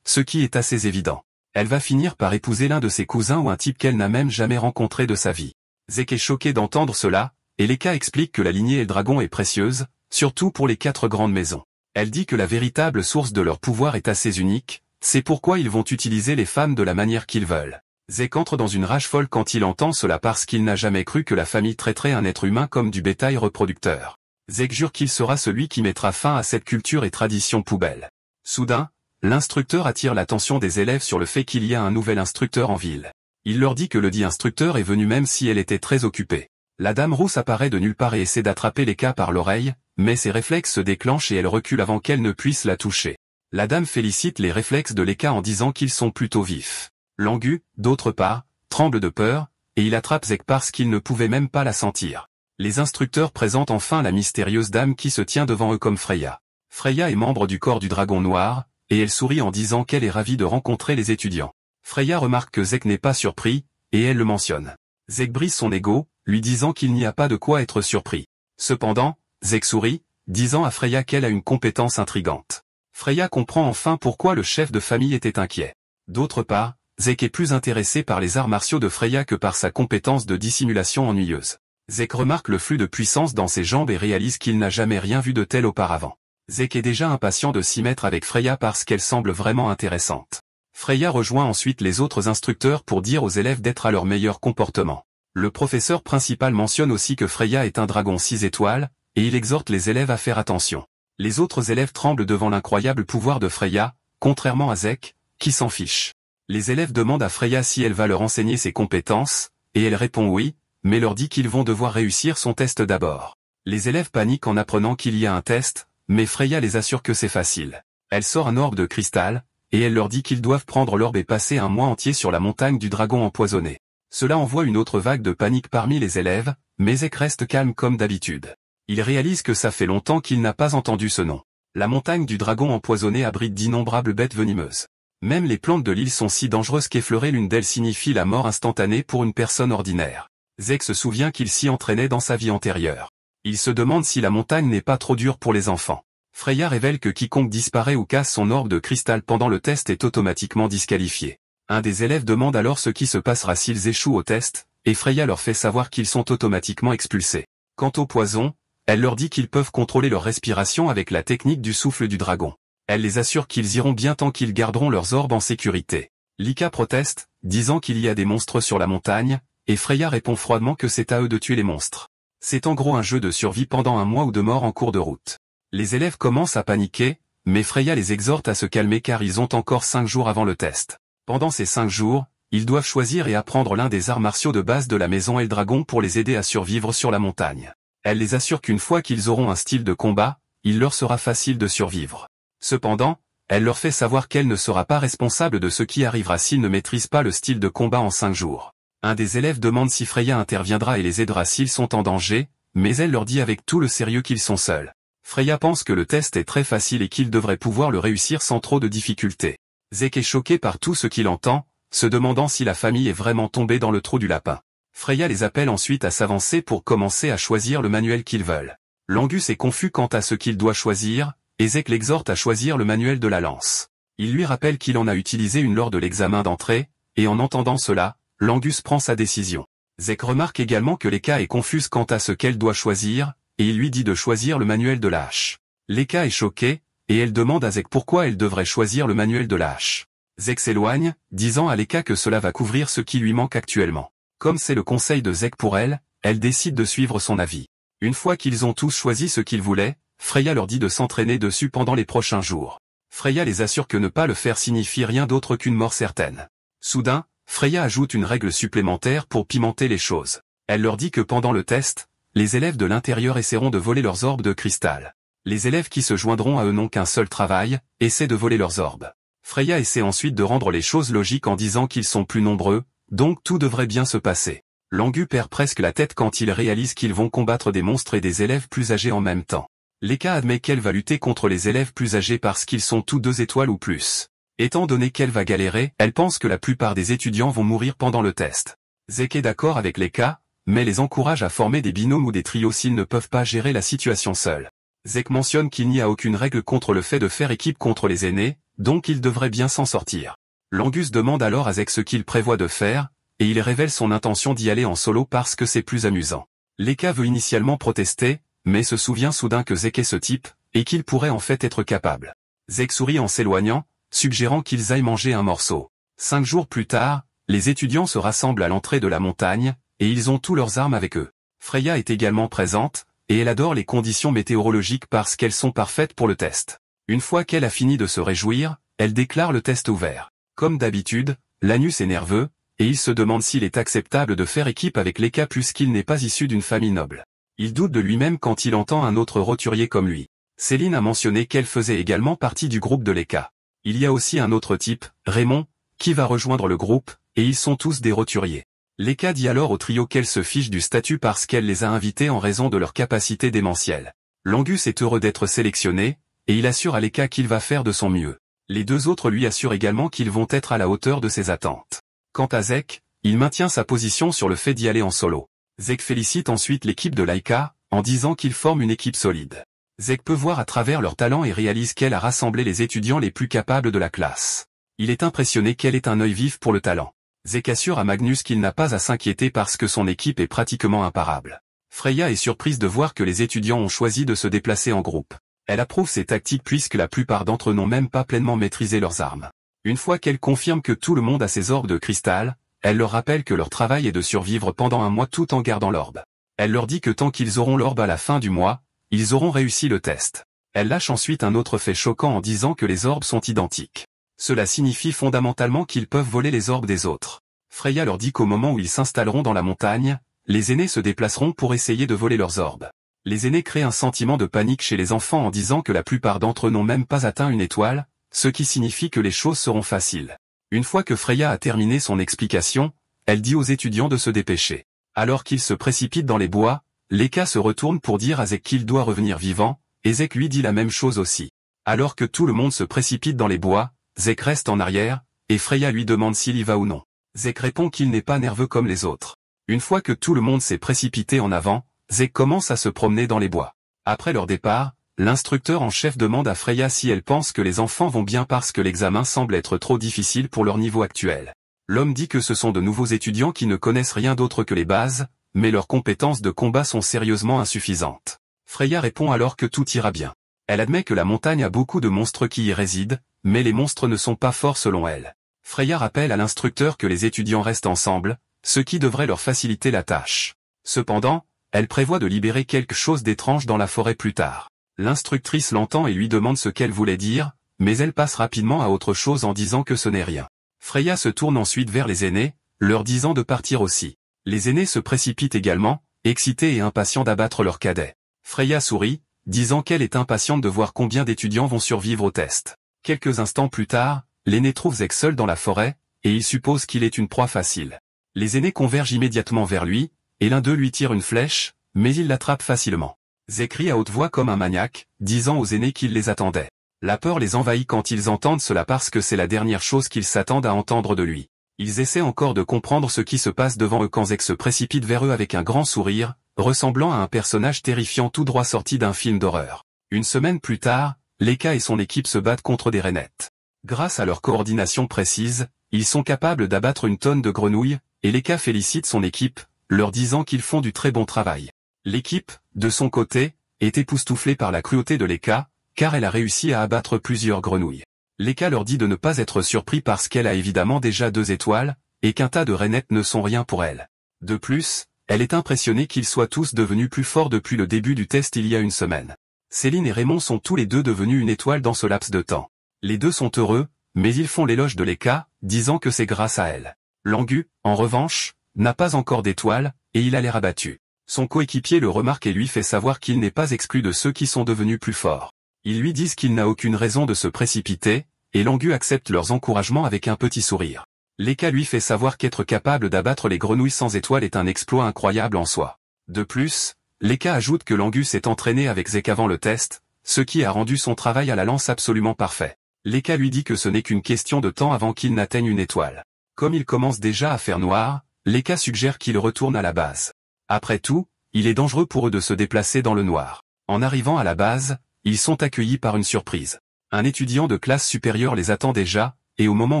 ce qui est assez évident. Elle va finir par épouser l'un de ses cousins ou un type qu'elle n'a même jamais rencontré de sa vie. Zek est choqué d'entendre cela, et Leka explique que la lignée Eldragon est précieuse, surtout pour les 4 grandes maisons. Elle dit que la véritable source de leur pouvoir est assez unique, c'est pourquoi ils vont utiliser les femmes de la manière qu'ils veulent. Zek entre dans une rage folle quand il entend cela parce qu'il n'a jamais cru que la famille traiterait un être humain comme du bétail reproducteur. Zek jure qu'il sera celui qui mettra fin à cette culture et tradition poubelle. Soudain, l'instructeur attire l'attention des élèves sur le fait qu'il y a un nouvel instructeur en ville. Il leur dit que le dit instructeur est venu même si elle était très occupée. La dame rousse apparaît de nulle part et essaie d'attraper Leka par l'oreille, mais ses réflexes se déclenchent et elle recule avant qu'elle ne puisse la toucher. La dame félicite les réflexes de Leka en disant qu'ils sont plutôt vifs. Langu, d'autre part, tremble de peur, et il attrape Zek parce qu'il ne pouvait même pas la sentir. Les instructeurs présentent enfin la mystérieuse dame qui se tient devant eux comme Freya. Freya est membre du corps du dragon noir, et elle sourit en disant qu'elle est ravie de rencontrer les étudiants. Freya remarque que Zek n'est pas surpris, et elle le mentionne. Zek brise son ego, lui disant qu'il n'y a pas de quoi être surpris. Cependant, Zek sourit, disant à Freya qu'elle a une compétence intrigante. Freya comprend enfin pourquoi le chef de famille était inquiet. D'autre part, Zek est plus intéressé par les arts martiaux de Freya que par sa compétence de dissimulation ennuyeuse. Zek remarque le flux de puissance dans ses jambes et réalise qu'il n'a jamais rien vu de tel auparavant. Zek est déjà impatient de s'y mettre avec Freya parce qu'elle semble vraiment intéressante. Freya rejoint ensuite les autres instructeurs pour dire aux élèves d'être à leur meilleur comportement. Le professeur principal mentionne aussi que Freya est un dragon 6 étoiles, et il exhorte les élèves à faire attention. Les autres élèves tremblent devant l'incroyable pouvoir de Freya, contrairement à Zek, qui s'en fiche. Les élèves demandent à Freya si elle va leur enseigner ses compétences, et elle répond oui, mais leur dit qu'ils vont devoir réussir son test d'abord. Les élèves paniquent en apprenant qu'il y a un test, mais Freya les assure que c'est facile. Elle sort un orbe de cristal, et elle leur dit qu'ils doivent prendre l'orbe et passer un mois entier sur la montagne du dragon empoisonné. Cela envoie une autre vague de panique parmi les élèves, mais Zek reste calme comme d'habitude. Il réalise que ça fait longtemps qu'il n'a pas entendu ce nom. La montagne du dragon empoisonné abrite d'innombrables bêtes venimeuses. Même les plantes de l'île sont si dangereuses qu'effleurer l'une d'elles signifie la mort instantanée pour une personne ordinaire. Zek se souvient qu'il s'y entraînait dans sa vie antérieure. Il se demande si la montagne n'est pas trop dure pour les enfants. Freya révèle que quiconque disparaît ou casse son orbe de cristal pendant le test est automatiquement disqualifié. Un des élèves demande alors ce qui se passera s'ils échouent au test, et Freya leur fait savoir qu'ils sont automatiquement expulsés. Quant au poison, elle leur dit qu'ils peuvent contrôler leur respiration avec la technique du souffle du dragon. Elle les assure qu'ils iront bien tant qu'ils garderont leurs orbes en sécurité. Lika proteste, disant qu'il y a des monstres sur la montagne, et Freya répond froidement que c'est à eux de tuer les monstres. C'est en gros un jeu de survie pendant un mois ou de mort en cours de route. Les élèves commencent à paniquer, mais Freya les exhorte à se calmer car ils ont encore 5 jours avant le test. Pendant ces 5 jours, ils doivent choisir et apprendre l'un des arts martiaux de base de la maison Eldragon pour les aider à survivre sur la montagne. Elle les assure qu'une fois qu'ils auront un style de combat, il leur sera facile de survivre. Cependant, elle leur fait savoir qu'elle ne sera pas responsable de ce qui arrivera s'ils ne maîtrisent pas le style de combat en 5 jours. Un des élèves demande si Freya interviendra et les aidera s'ils sont en danger, mais elle leur dit avec tout le sérieux qu'ils sont seuls. Freya pense que le test est très facile et qu'ils devraient pouvoir le réussir sans trop de difficultés. Zek est choqué par tout ce qu'il entend, se demandant si la famille est vraiment tombée dans le trou du lapin. Freya les appelle ensuite à s'avancer pour commencer à choisir le manuel qu'ils veulent. Langus est confus quant à ce qu'il doit choisir, et Zek l'exhorte à choisir le manuel de la lance. Il lui rappelle qu'il en a utilisé une lors de l'examen d'entrée, et en entendant cela, Langus prend sa décision. Zek remarque également que Leka est confuse quant à ce qu'elle doit choisir, et il lui dit de choisir le manuel de la hache. Leka est choquée, et elle demande à Zek pourquoi elle devrait choisir le manuel de la hache. Zek s'éloigne, disant à Leka que cela va couvrir ce qui lui manque actuellement. Comme c'est le conseil de Zek pour elle, elle décide de suivre son avis. Une fois qu'ils ont tous choisi ce qu'ils voulaient, Freya leur dit de s'entraîner dessus pendant les prochains jours. Freya les assure que ne pas le faire signifie rien d'autre qu'une mort certaine. Soudain, Freya ajoute une règle supplémentaire pour pimenter les choses. Elle leur dit que pendant le test, les élèves de l'intérieur essaieront de voler leurs orbes de cristal. Les élèves qui se joindront à eux n'ont qu'un seul travail, essaient de voler leurs orbes. Freya essaie ensuite de rendre les choses logiques en disant qu'ils sont plus nombreux, donc tout devrait bien se passer. Langu perd presque la tête quand il réalise qu'ils vont combattre des monstres et des élèves plus âgés en même temps. Leka admet qu'elle va lutter contre les élèves plus âgés parce qu'ils sont tous 2 étoiles ou plus. Étant donné qu'elle va galérer, elle pense que la plupart des étudiants vont mourir pendant le test. Zek est d'accord avec Leka, mais les encourage à former des binômes ou des trios s'ils ne peuvent pas gérer la situation seuls. Zek mentionne qu'il n'y a aucune règle contre le fait de faire équipe contre les aînés, donc il devrait bien s'en sortir. L'Angus demande alors à Zek ce qu'il prévoit de faire, et il révèle son intention d'y aller en solo parce que c'est plus amusant. Leka veut initialement protester, mais se souvient soudain que Zek est ce type, et qu'il pourrait en fait être capable. Zek sourit en s'éloignant, suggérant qu'ils aillent manger un morceau. 5 jours plus tard, les étudiants se rassemblent à l'entrée de la montagne, et ils ont tous leurs armes avec eux. Freya est également présente, et elle adore les conditions météorologiques parce qu'elles sont parfaites pour le test. Une fois qu'elle a fini de se réjouir, elle déclare le test ouvert. Comme d'habitude, Lanus est nerveux, et il se demande s'il est acceptable de faire équipe avec Leka puisqu'il n'est pas issu d'une famille noble. Il doute de lui-même quand il entend un autre roturier comme lui. Céline a mentionné qu'elle faisait également partie du groupe de Leka. Il y a aussi un autre type, Raymond, qui va rejoindre le groupe, et ils sont tous des roturiers. Leka dit alors au trio qu'elle se fiche du statut parce qu'elle les a invités en raison de leur capacité démentielle. L'Angus est heureux d'être sélectionné, et il assure à Leka qu'il va faire de son mieux. Les deux autres lui assurent également qu'ils vont être à la hauteur de ses attentes. Quant à Zek, il maintient sa position sur le fait d'y aller en solo. Zek félicite ensuite l'équipe de Laika, en disant qu'ils forment une équipe solide. Zek peut voir à travers leur talent et réalise qu'elle a rassemblé les étudiants les plus capables de la classe. Il est impressionné qu'elle ait un œil vif pour le talent. Zek assure à Magnus qu'il n'a pas à s'inquiéter parce que son équipe est pratiquement imparable. Freya est surprise de voir que les étudiants ont choisi de se déplacer en groupe. Elle approuve ces tactiques puisque la plupart d'entre eux n'ont même pas pleinement maîtrisé leurs armes. Une fois qu'elle confirme que tout le monde a ses orbes de cristal, elle leur rappelle que leur travail est de survivre pendant un mois tout en gardant l'orbe. Elle leur dit que tant qu'ils auront l'orbe à la fin du mois, ils auront réussi le test. Elle lâche ensuite un autre fait choquant en disant que les orbes sont identiques. Cela signifie fondamentalement qu'ils peuvent voler les orbes des autres. Freya leur dit qu'au moment où ils s'installeront dans la montagne, les aînés se déplaceront pour essayer de voler leurs orbes. Les aînés créent un sentiment de panique chez les enfants en disant que la plupart d'entre eux n'ont même pas atteint une étoile, ce qui signifie que les choses seront faciles. Une fois que Freya a terminé son explication, elle dit aux étudiants de se dépêcher. Alors qu'ils se précipitent dans les bois, Leka se retourne pour dire à Zek qu'il doit revenir vivant, et Zek lui dit la même chose aussi. Alors que tout le monde se précipite dans les bois, Zek reste en arrière, et Freya lui demande s'il y va ou non. Zek répond qu'il n'est pas nerveux comme les autres. Une fois que tout le monde s'est précipité en avant, Zek commence à se promener dans les bois. Après leur départ, l'instructeur en chef demande à Freya si elle pense que les enfants vont bien parce que l'examen semble être trop difficile pour leur niveau actuel. L'homme dit que ce sont de nouveaux étudiants qui ne connaissent rien d'autre que les bases, mais leurs compétences de combat sont sérieusement insuffisantes. Freya répond alors que tout ira bien. Elle admet que la montagne a beaucoup de monstres qui y résident, mais les monstres ne sont pas forts selon elle. Freya rappelle à l'instructeur que les étudiants restent ensemble, ce qui devrait leur faciliter la tâche. Cependant, elle prévoit de libérer quelque chose d'étrange dans la forêt plus tard. L'instructrice l'entend et lui demande ce qu'elle voulait dire, mais elle passe rapidement à autre chose en disant que ce n'est rien. Freya se tourne ensuite vers les aînés, leur disant de partir aussi. Les aînés se précipitent également, excités et impatients d'abattre leurs cadets. Freya sourit, disant qu'elle est impatiente de voir combien d'étudiants vont survivre au test. Quelques instants plus tard, l'aîné trouve Zek seul dans la forêt, et il suppose qu'il est une proie facile. Les aînés convergent immédiatement vers lui, et l'un d'eux lui tire une flèche, mais il l'attrape facilement. Zek rit à haute voix comme un maniaque, disant aux aînés qu'il les attendait. La peur les envahit quand ils entendent cela parce que c'est la dernière chose qu'ils s'attendent à entendre de lui. Ils essaient encore de comprendre ce qui se passe devant eux quand Zek se précipite vers eux avec un grand sourire, ressemblant à un personnage terrifiant tout droit sorti d'un film d'horreur. Une semaine plus tard, Leka et son équipe se battent contre des rainettes. Grâce à leur coordination précise, ils sont capables d'abattre une tonne de grenouilles, et Leka félicite son équipe, leur disant qu'ils font du très bon travail. L'équipe, de son côté, est époustouflée par la cruauté de Leka, car elle a réussi à abattre plusieurs grenouilles. Leka leur dit de ne pas être surpris parce qu'elle a évidemment déjà 2 étoiles, et qu'un tas de rainettes ne sont rien pour elle. De plus, elle est impressionnée qu'ils soient tous devenus plus forts depuis le début du test il y a une semaine. Céline et Raymond sont tous les deux devenus une étoile dans ce laps de temps. Les deux sont heureux, mais ils font l'éloge de Leka, disant que c'est grâce à elle. L'Angus, en revanche, n'a pas encore d'étoile, et il a l'air abattu. Son coéquipier le remarque et lui fait savoir qu'il n'est pas exclu de ceux qui sont devenus plus forts. Ils lui disent qu'il n'a aucune raison de se précipiter, et l'Angus accepte leurs encouragements avec un petit sourire. Leka lui fait savoir qu'être capable d'abattre les grenouilles sans étoile est un exploit incroyable en soi. De plus, Leka ajoute que l'Angus s'est entraîné avec Zek avant le test, ce qui a rendu son travail à la lance absolument parfait. Leka lui dit que ce n'est qu'une question de temps avant qu'il n'atteigne une étoile. Comme il commence déjà à faire noir, Leka suggère qu'il retourne à la base. Après tout, il est dangereux pour eux de se déplacer dans le noir. En arrivant à la base, ils sont accueillis par une surprise. Un étudiant de classe supérieure les attend déjà, et au moment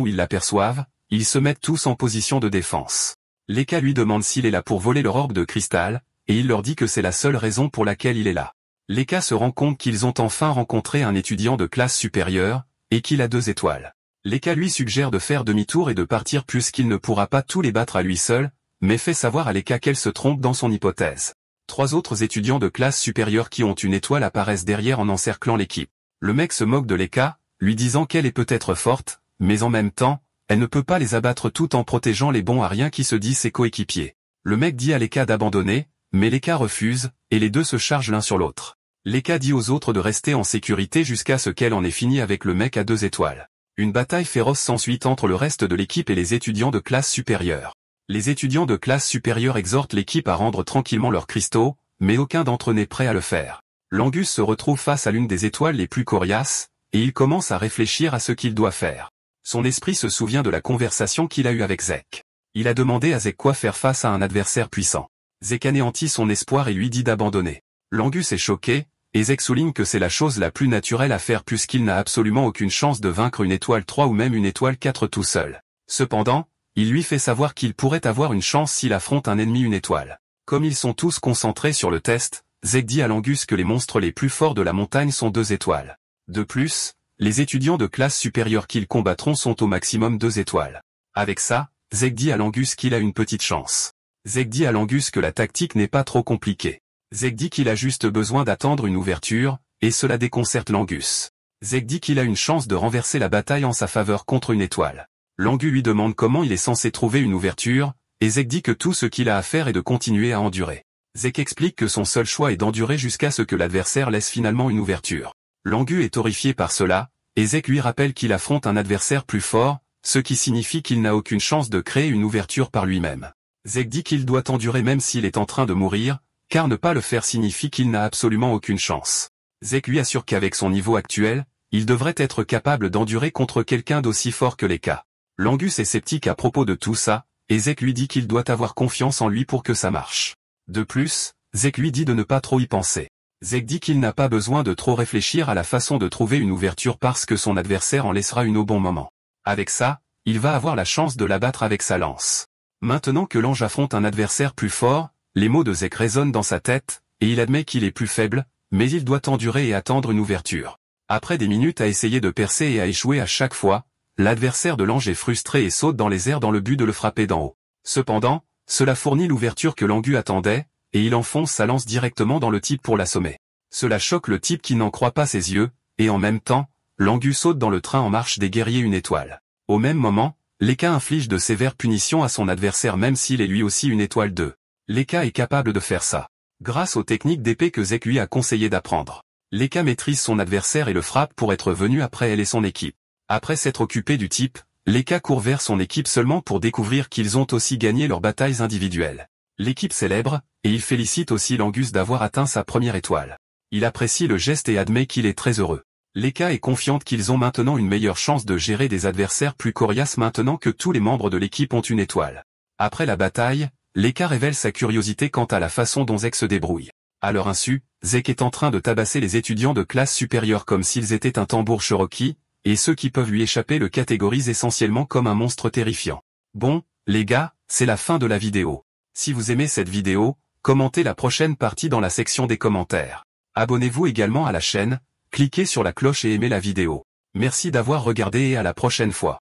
où ils l'aperçoivent, ils se mettent tous en position de défense. Leka lui demande s'il est là pour voler leur orbe de cristal, et il leur dit que c'est la seule raison pour laquelle il est là. Leka se rend compte qu'ils ont enfin rencontré un étudiant de classe supérieure, et qu'il a 2 étoiles. Leka lui suggère de faire demi-tour et de partir puisqu'il ne pourra pas tous les battre à lui seul, mais fait savoir à Leka qu'elle se trompe dans son hypothèse. 3 autres étudiants de classe supérieure qui ont une étoile apparaissent derrière en encerclant l'équipe. Le mec se moque de Leka, lui disant qu'elle est peut-être forte, mais en même temps, elle ne peut pas les abattre tout en protégeant les bons à rien qui se disent ses coéquipiers. Le mec dit à Leka d'abandonner, mais Leka refuse, et les deux se chargent l'un sur l'autre. Leka dit aux autres de rester en sécurité jusqu'à ce qu'elle en ait fini avec le mec à 2 étoiles. Une bataille féroce s'ensuit entre le reste de l'équipe et les étudiants de classe supérieure. Les étudiants de classe supérieure exhortent l'équipe à rendre tranquillement leurs cristaux, mais aucun d'entre eux n'est prêt à le faire. L'Angus se retrouve face à l'une des étoiles les plus coriaces, et il commence à réfléchir à ce qu'il doit faire. Son esprit se souvient de la conversation qu'il a eue avec Zek. Il a demandé à Zek quoi faire face à un adversaire puissant. Zek anéantit son espoir et lui dit d'abandonner. L'Angus est choqué, et Zek souligne que c'est la chose la plus naturelle à faire puisqu'il n'a absolument aucune chance de vaincre une étoile 3 ou même une étoile 4 tout seul. Cependant, il lui fait savoir qu'il pourrait avoir une chance s'il affronte un ennemi une étoile. Comme ils sont tous concentrés sur le test, Zek dit à l'Angus que les monstres les plus forts de la montagne sont 2 étoiles. De plus, les étudiants de classe supérieure qu'ils combattront sont au maximum 2 étoiles. Avec ça, Zek dit à l'Angus qu'il a une petite chance. Zek dit à l'Angus que la tactique n'est pas trop compliquée. Zek dit qu'il a juste besoin d'attendre une ouverture, et cela déconcerte l'Angus. Zek dit qu'il a une chance de renverser la bataille en sa faveur contre une étoile. L'Angus lui demande comment il est censé trouver une ouverture, et Zek dit que tout ce qu'il a à faire est de continuer à endurer. Zek explique que son seul choix est d'endurer jusqu'à ce que l'adversaire laisse finalement une ouverture. L'Angus est horrifié par cela, et Zek lui rappelle qu'il affronte un adversaire plus fort, ce qui signifie qu'il n'a aucune chance de créer une ouverture par lui-même. Zek dit qu'il doit endurer même s'il est en train de mourir, car ne pas le faire signifie qu'il n'a absolument aucune chance. Zek lui assure qu'avec son niveau actuel, il devrait être capable d'endurer contre quelqu'un d'aussi fort que Leka. L'Angus est sceptique à propos de tout ça, et Zek lui dit qu'il doit avoir confiance en lui pour que ça marche. De plus, Zek lui dit de ne pas trop y penser. Zek dit qu'il n'a pas besoin de trop réfléchir à la façon de trouver une ouverture parce que son adversaire en laissera une au bon moment. Avec ça, il va avoir la chance de l'abattre avec sa lance. Maintenant que l'ange affronte un adversaire plus fort, les mots de Zek résonnent dans sa tête, et il admet qu'il est plus faible, mais il doit endurer et attendre une ouverture. Après des minutes à essayer de percer et à échouer à chaque fois, l'adversaire de l'ange est frustré et saute dans les airs dans le but de le frapper d'en haut. Cependant, cela fournit l'ouverture que l'Angus attendait, et il enfonce sa lance directement dans le type pour l'assommer. Cela choque le type qui n'en croit pas ses yeux, et en même temps, l'Angus saute dans le train en marche des guerriers une étoile. Au même moment, Leka inflige de sévères punitions à son adversaire même s'il est lui aussi une étoile 2. Leka est capable de faire ça, grâce aux techniques d'épée que Zek lui a conseillé d'apprendre. Leka maîtrise son adversaire et le frappe pour être venu après elle et son équipe. Après s'être occupé du type, Leka court vers son équipe seulement pour découvrir qu'ils ont aussi gagné leurs batailles individuelles. L'équipe célèbre, et il félicite aussi l'Angus d'avoir atteint sa première étoile. Il apprécie le geste et admet qu'il est très heureux. Leka est confiante qu'ils ont maintenant une meilleure chance de gérer des adversaires plus coriaces maintenant que tous les membres de l'équipe ont une étoile. Après la bataille, Leka révèle sa curiosité quant à la façon dont Zek se débrouille. À leur insu, Zek est en train de tabasser les étudiants de classe supérieure comme s'ils étaient un tambour Cherokee, et ceux qui peuvent lui échapper le catégorisent essentiellement comme un monstre terrifiant. Bon, les gars, c'est la fin de la vidéo. Si vous aimez cette vidéo, commentez la prochaine partie dans la section des commentaires. Abonnez-vous également à la chaîne, cliquez sur la cloche et aimez la vidéo. Merci d'avoir regardé et à la prochaine fois.